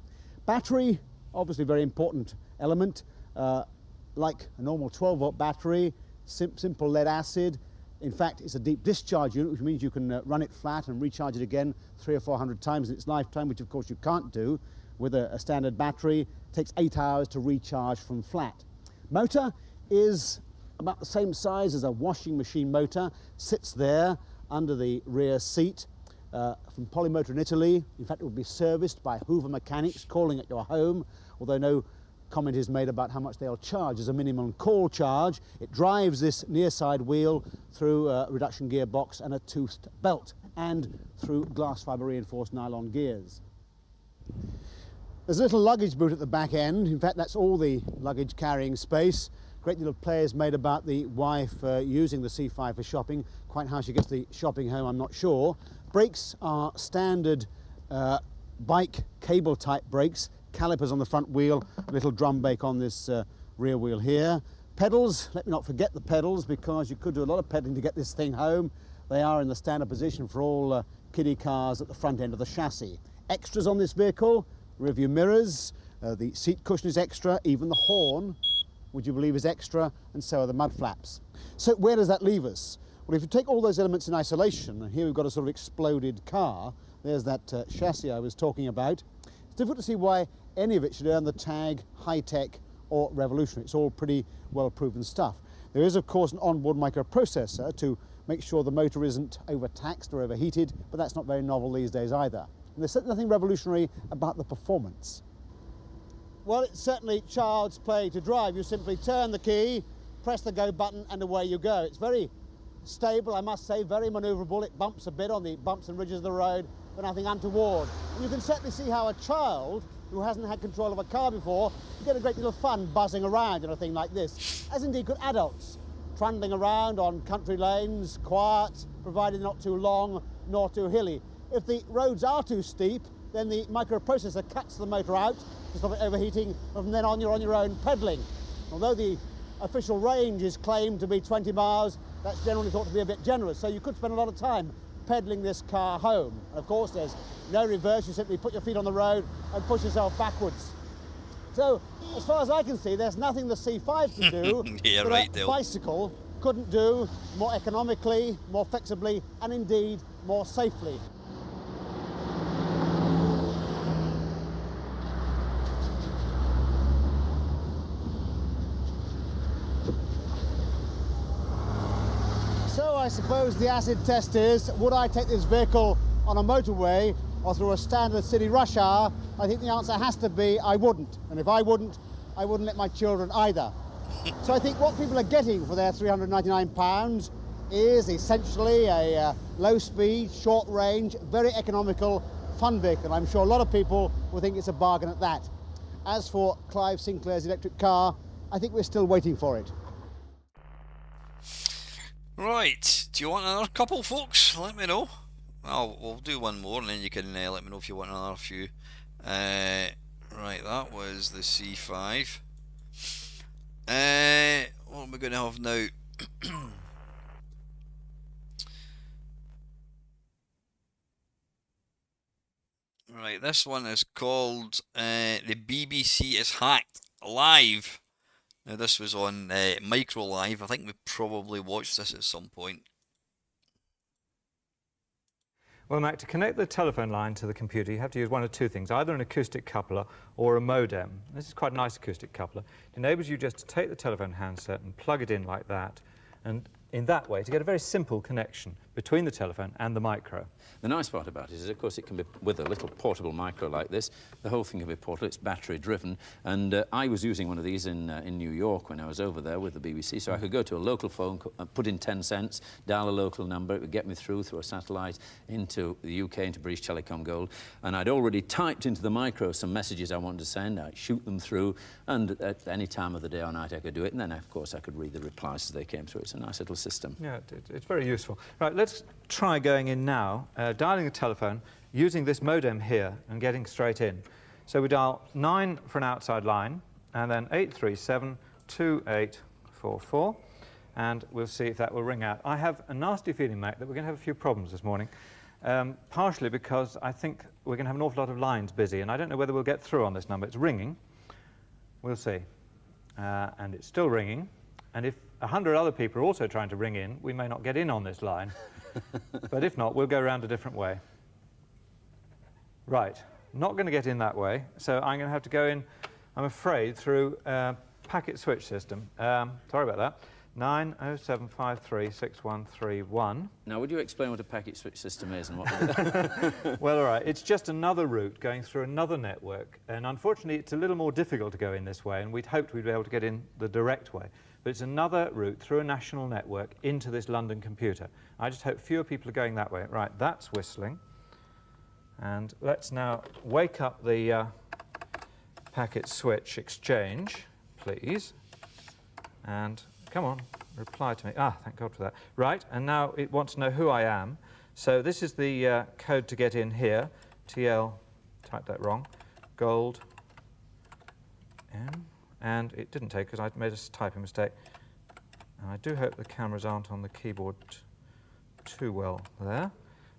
Battery, obviously a very important element, like a normal 12-volt battery, simple lead acid. In fact, it's a deep discharge unit, which means you can run it flat and recharge it again 300 or 400 times in its lifetime, which of course you can't do with a standard battery. It takes 8 hours to recharge from flat. Motor is about the same size as a washing machine motor, sits there under the rear seat, from Polymotor in Italy. In fact, it will be serviced by Hoover mechanics calling at your home, although no comment is made about how much they'll charge as a minimum call charge. It drives this near side wheel through a reduction gearbox and a toothed belt, and through glass fibre reinforced nylon gears. There's a little luggage boot at the back end. In fact, that's all the luggage carrying space. Great deal of play is made about the wife using the C5 for shopping. Quite how she gets the shopping home, I'm not sure. Brakes are standard bike cable type brakes. Calipers on the front wheel, a little drum brake on this rear wheel here. Pedals, let me not forget the pedals, because you could do a lot of pedaling to get this thing home. They are in the standard position for all kiddie cars at the front end of the chassis. Extras on this vehicle: rear view mirrors, the seat cushion is extra, even the horn, would you believe, is extra, and so are the mud flaps. So where does that leave us? Well, if you take all those elements in isolation, and here we've got a sort of exploded car, there's that chassis I was talking about, it's difficult to see why any of it should earn the tag high-tech or revolutionary. It's all pretty well-proven stuff. There is, of course, an onboard microprocessor to make sure the motor isn't overtaxed or overheated, but that's not very novel these days either. And there's certainly nothing revolutionary about the performance. Well, it's certainly child's play to drive. You simply turn the key, press the go button, and away you go. It's very stable, I must say, very manoeuvrable. It bumps a bit on the bumps and ridges of the road, but nothing untoward. And you can certainly see how a child who hasn't had control of a car before can get a great deal of fun buzzing around in a thing like this, as indeed could adults, trundling around on country lanes, quiet, provided not too long nor too hilly. If the roads are too steep, then the microprocessor cuts the motor out to stop it overheating, and from then on you're on your own pedalling. Although the official range is claimed to be 20 miles, that's generally thought to be a bit generous, so you could spend a lot of time pedalling this car home. And of course there's no reverse, you simply put your feet on the road and push yourself backwards. So, as far as I can see, there's nothing the C5 can do yeah, that right, a Dale. bicycle couldn't do more economically, more flexibly, and indeed more safely. So I suppose the acid test is, would I take this vehicle on a motorway or through a standard city rush hour? I think the answer has to be I wouldn't. And if I wouldn't let my children either. So I think what people are getting for their £399 is essentially a low-speed, short-range, very economical, fun vehicle. I'm sure a lot of people will think it's a bargain at that. As for Clive Sinclair's electric car, I think we're still waiting for it. Right, do you want another couple, folks? Let me know. We'll do one more, and then you can let me know if you want another few. Right, that was the C5. What am I going to have now? Right, this one is called The BBC is Hacked Live. Now, this was on Micro Live. I think we probably watched this at some point. Well, Mac, to connect the telephone line to the computer, you have to use one of two things, either an acoustic coupler or a modem. This is quite a nice acoustic coupler. It enables you just to take the telephone handset and plug it in like that, and in that way to get a very simple connection between the telephone and the micro. The nice part about it is, of course, it can be, with a little portable micro like this, the whole thing can be portable, it's battery driven, and I was using one of these in New York when I was over there with the BBC, so I could go to a local phone, put in 10 cents, dial a local number, it would get me through a satellite into the UK, into British Telecom Gold, and I'd already typed into the micro some messages I wanted to send, I'd shoot them through, and at any time of the day or night I could do it, and then, of course, I could read the replies as they came through. It's a nice little system. Yeah, it's very useful. Right, let's try going in now, dialing the telephone, using this modem here and getting straight in. So we dial 9 for an outside line, and then 837-2844, and we'll see if that will ring out. I have a nasty feeling, Mac, that we're going to have a few problems this morning, partially because I think we're going to have an awful lot of lines busy, and I don't know whether we'll get through on this number. It's ringing. We'll see. And it's still ringing, and if 100 other people are also trying to ring in, we may not get in on this line. But if not, we'll go around a different way. Right, not going to get in that way, so I'm going to have to go in, I'm afraid, through a packet switch system. Sorry about that. 907536131. Now, would you explain what a packet switch system is and what Well, all right, it's just another route going through another network, and unfortunately it's a little more difficult to go in this way, and we'd hoped we'd be able to get in the direct way. But it's another route through a national network into this London computer. I just hope fewer people are going that way. Right, that's whistling. And let's now wake up the packet switch exchange, please. And come on, reply to me. Ah, thank God for that. Right, and now it wants to know who I am. So this is the code to get in here. TL, typed that wrong, gold, M. And it didn't take because I'd made a typing mistake. And I do hope the cameras aren't on the keyboard too well there.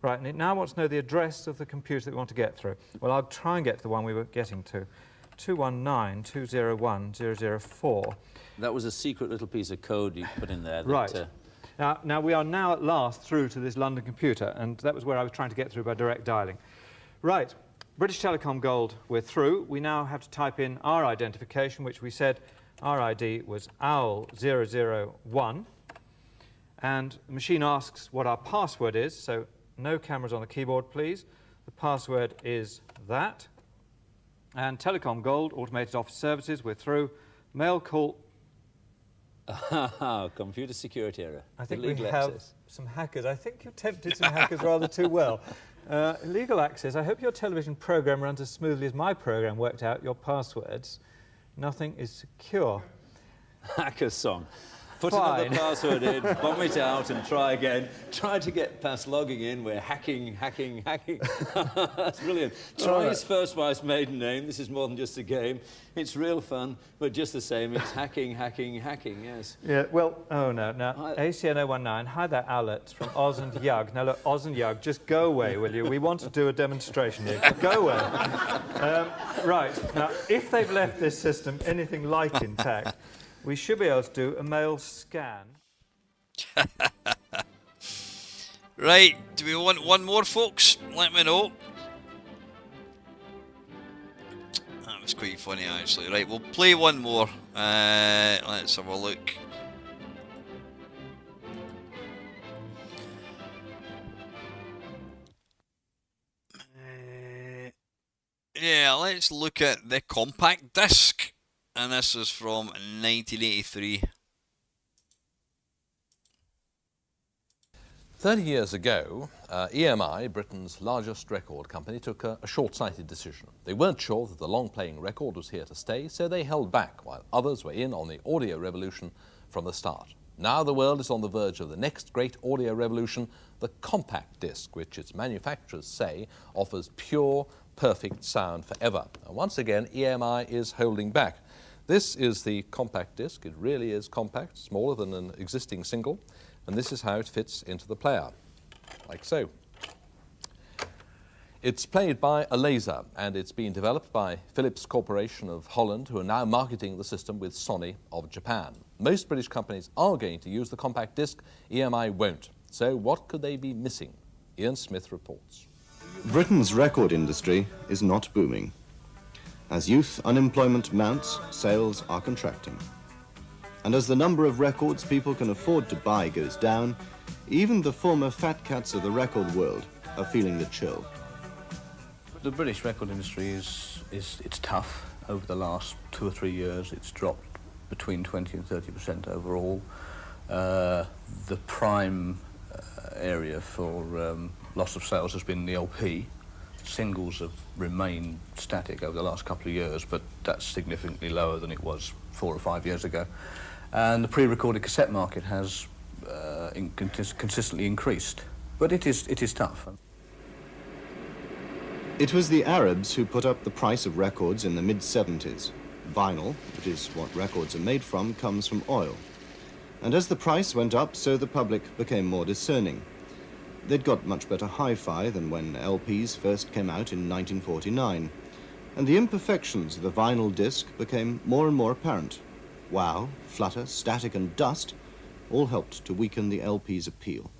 Right, and it now wants to know the address of the computer that we want to get through. Well, I'll try and get to the one we were getting to. 219.201.004. That was a secret little piece of code you put in there. That, right. Now, we are now at last through to this London computer, and that was where I was trying to get through by direct dialing. Right, British Telecom Gold, we're through. We now have to type in our identification, which we said our ID was OWL001. And the machine asks what our password is, so no cameras on the keyboard, please. The password is that. And Telecom Gold, Automated Office Services, we're through. Mail call. Computer security error. I think Illegal we have access. some hackers. I think you tempted some hackers rather too well. Illegal access. I hope your television program runs as smoothly as my program worked out your passwords. Nothing is secure. Hacker song. Put Fine. another password in, bomb it out and try again. Try to get past logging in. We're hacking. That's brilliant. Try his first wife's maiden name. This is more than just a game. It's real fun, but just the same, it's hacking, yes. Yeah, well, oh no, now, ACN019, hi there, Alex from Oz and Yug. Now look, Oz and Yug, just go away, will you? We want to do a demonstration here. Go away. Right, now, if they've left this system anything like intact, we should be able to do a mail scan. Right, do we want one more, folks? Let me know. That was quite funny, actually. Right, we'll play one more. Let's have a look. Yeah, let's look at the compact disc. And this is from 1983. 30 years ago, EMI, Britain's largest record company, took a short-sighted decision. They weren't sure that the long-playing record was here to stay, so they held back while others were in on the audio revolution from the start. Now the world is on the verge of the next great audio revolution, the compact disc, which its manufacturers say offers pure, perfect sound forever. And once again, EMI is holding back. This is the compact disc. It really is compact, smaller than an existing single, and this is how it fits into the player, like so. It's played by a laser, and it's been developed by Philips Corporation of Holland, who are now marketing the system with Sony of Japan. Most British companies are going to use the compact disc. EMI won't. So what could they be missing? Ian Smith reports. Britain's record industry is not booming. As youth unemployment mounts, sales are contracting. And as the number of records people can afford to buy goes down, even the former fat cats of the record world are feeling the chill. The British record industry it's tough. Over the last 2 or 3 years, it's dropped between 20 and 30% overall. The prime area for loss of sales has been the LP. Singles have remained static over the last couple of years, but that's significantly lower than it was 4 or 5 years ago. And the pre-recorded cassette market has consistently increased, but it is tough. It was the Arabs who put up the price of records in the mid-70s. Vinyl, which is what records are made from, comes from oil. And as the price went up, so the public became more discerning. They'd got much better hi-fi than when LPs first came out in 1949, and the imperfections of the vinyl disc became more and more apparent. Wow, flutter, static and dust all helped to weaken the LP's appeal.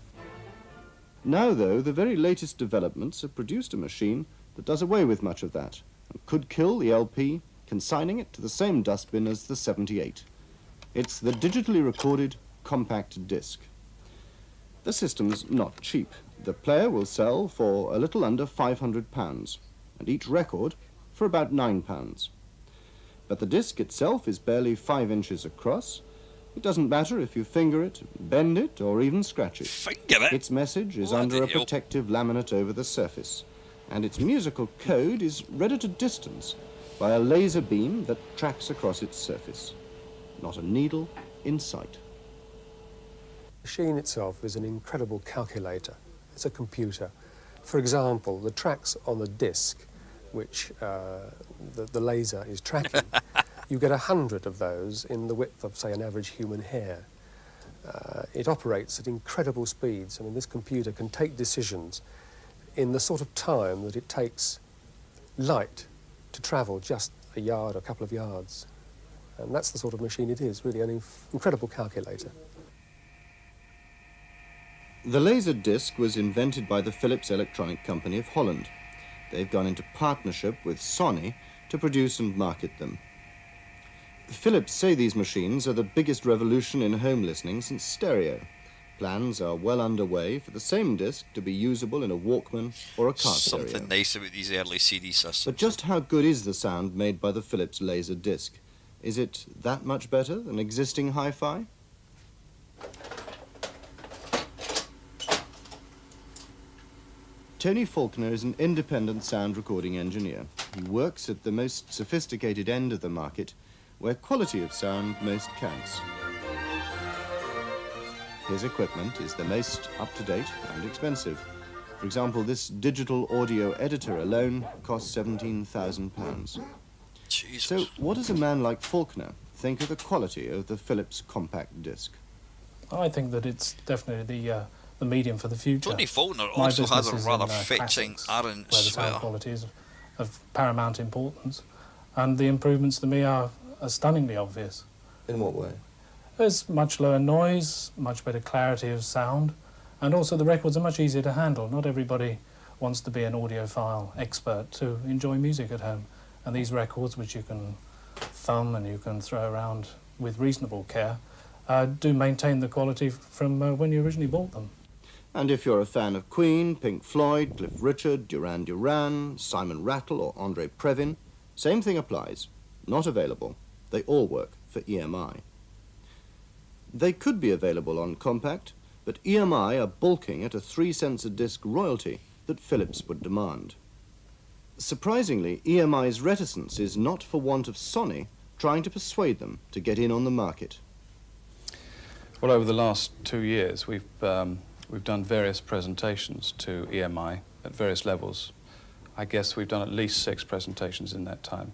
Now, though, the very latest developments have produced a machine that does away with much of that, and could kill the LP, consigning it to the same dustbin as the 78. It's the digitally recorded compact disc. The system's not cheap. The player will sell for a little under £500, and each record for about £9. But the disc itself is barely 5 inches across. It doesn't matter if you finger it, bend it, or even scratch it. Finger it? Its message is under a protective laminate over the surface, and its musical code is read at a distance by a laser beam that tracks across its surface. Not a needle in sight. The machine itself is an incredible calculator. It's a computer. For example, the tracks on the disc, which the laser is tracking, you get 100 of those in the width of, say, an average human hair. It operates at incredible speeds. I mean, this computer can take decisions in the sort of time that it takes light to travel just a yard or a couple of yards. And that's the sort of machine it is, really, an incredible calculator. The laser disc was invented by the Philips Electronic Company of Holland. They've gone into partnership with Sony to produce and market them. Philips say these machines are the biggest revolution in home listening since stereo. Plans are well underway for the same disc to be usable in a Walkman or a car stereo. Something nice about these early CD systems. But just how good is the sound made by the Philips laser disc? Is it that much better than existing hi-fi? Tony Faulkner is an independent sound recording engineer. He works at the most sophisticated end of the market, where quality of sound most counts. His equipment is the most up-to-date and expensive. For example, this digital audio editor alone costs £17,000. So what does a man like Faulkner think of the quality of the Philips compact disc? I think that it's definitely the medium for the future. Tony Faulkner My also has a business is rather in, fetching classics, Aaron where the sound sweater. quality is of paramount importance, and the improvements to me are stunningly obvious. In what way? There's much lower noise, much better clarity of sound, and also the records are much easier to handle. Not everybody wants to be an audiophile expert to enjoy music at home, and these records, which you can thumb and you can throw around with reasonable care, do maintain the quality from when you originally bought them. And if you're a fan of Queen, Pink Floyd, Cliff Richard, Duran Duran, Simon Rattle or Andre Previn, same thing applies. Not available. They all work for EMI. They could be available on compact, but EMI are balking at a 3 cents a disc royalty that Philips would demand. Surprisingly, EMI's reticence is not for want of Sony trying to persuade them to get in on the market. Well, over the last 2 years, we've done various presentations to EMI at various levels. I guess we've done at least 6 presentations in that time,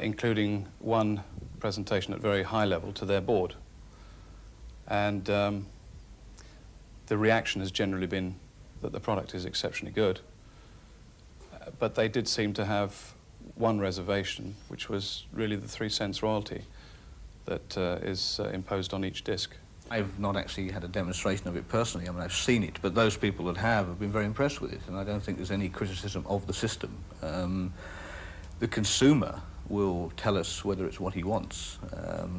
including one presentation at very high level to their board. And the reaction has generally been that the product is exceptionally good. But they did seem to have one reservation, which was really the 3 cents royalty that is imposed on each disc. I've not actually had a demonstration of it personally. I mean, I've seen it, but those people that have been very impressed with it, and I don't think there's any criticism of the system. The consumer will tell us whether it's what he wants.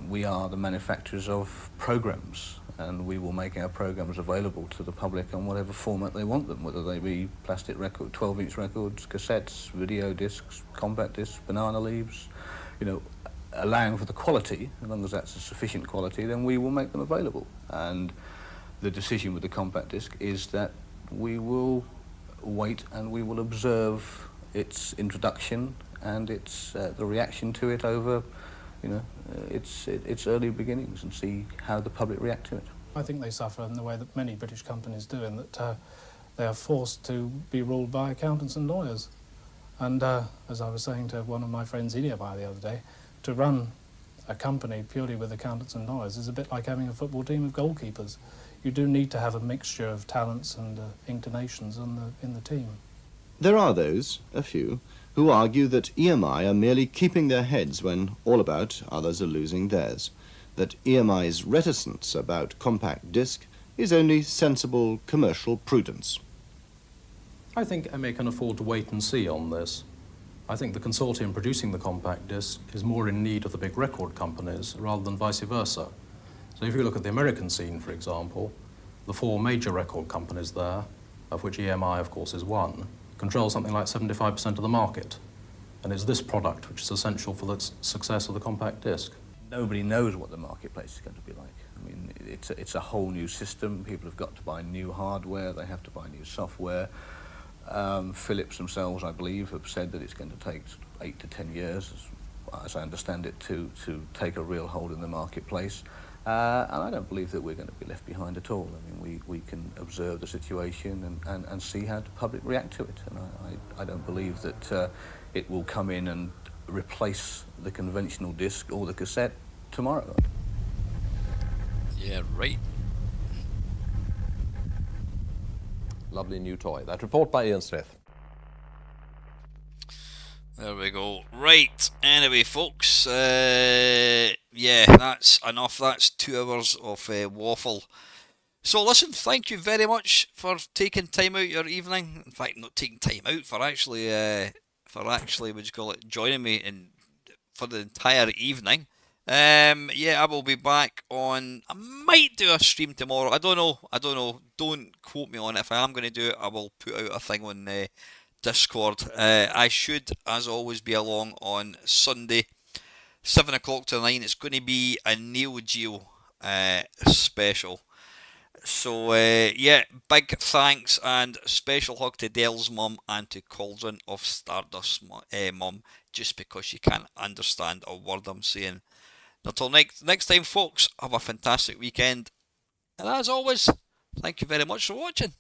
We are the manufacturers of programs, and we will make our programs available to the public on whatever format they want them, whether they be plastic record, 12-inch records, cassettes, video discs, compact discs, banana leaves, you know, allowing for the quality. As long as that's a sufficient quality, then we will make them available. And the decision with the compact disc is that we will wait and we will observe its introduction and its the reaction to it over, you know, its early beginnings, and see how the public react to it. I think they suffer in the way that many British companies do, in that they are forced to be ruled by accountants and lawyers. And as I was saying to one of my friends in EMI the other day, to run a company purely with accountants and lawyers is a bit like having a football team of goalkeepers. You do need to have a mixture of talents and inclinations in the team. There are those, a few, who argue that EMI are merely keeping their heads when all about others are losing theirs, that EMI's reticence about compact disc is only sensible commercial prudence. I think MA can afford to wait and see on this. I think the consortium producing the compact disc is more in need of the big record companies rather than vice versa. So if you look at the American scene, for example, the 4 major record companies there, of which EMI, of course, is one, control something like 75% of the market. And it's this product which is essential for the success of the compact disc. Nobody knows what the marketplace is going to be like. I mean, it's a whole new system. People have got to buy new hardware, they have to buy new software. Philips themselves, I believe, have said that it's going to take 8 to 10 years, as I understand it, to take a real hold in the marketplace. And I don't believe that we're going to be left behind at all. I mean, we can observe the situation and see how the public react to it. And I don't believe that it will come in and replace the conventional disc or the cassette tomorrow. Yeah, right. Lovely new toy. That report by Ian Smith. There we go. Right, anyway, folks, yeah, that's enough. That's 2 hours of Waffle. So listen, thank you very much for taking time out your evening. In fact, not taking time out, for actually, what you call it, joining me for the entire evening. Yeah, I will be back on. I might do a stream tomorrow. I don't know. Don't quote me on it. If I am going to do it, I will put out a thing on Discord. I should, as always, be along on Sunday, 7 o'clock to 9. It's going to be a Neo Geo special. So, yeah, big thanks and special hug to Dell's mum and to Cauldron of Stardust mum, just because you can't understand a word I'm saying. Until next time, folks, have a fantastic weekend. And as always, thank you very much for watching.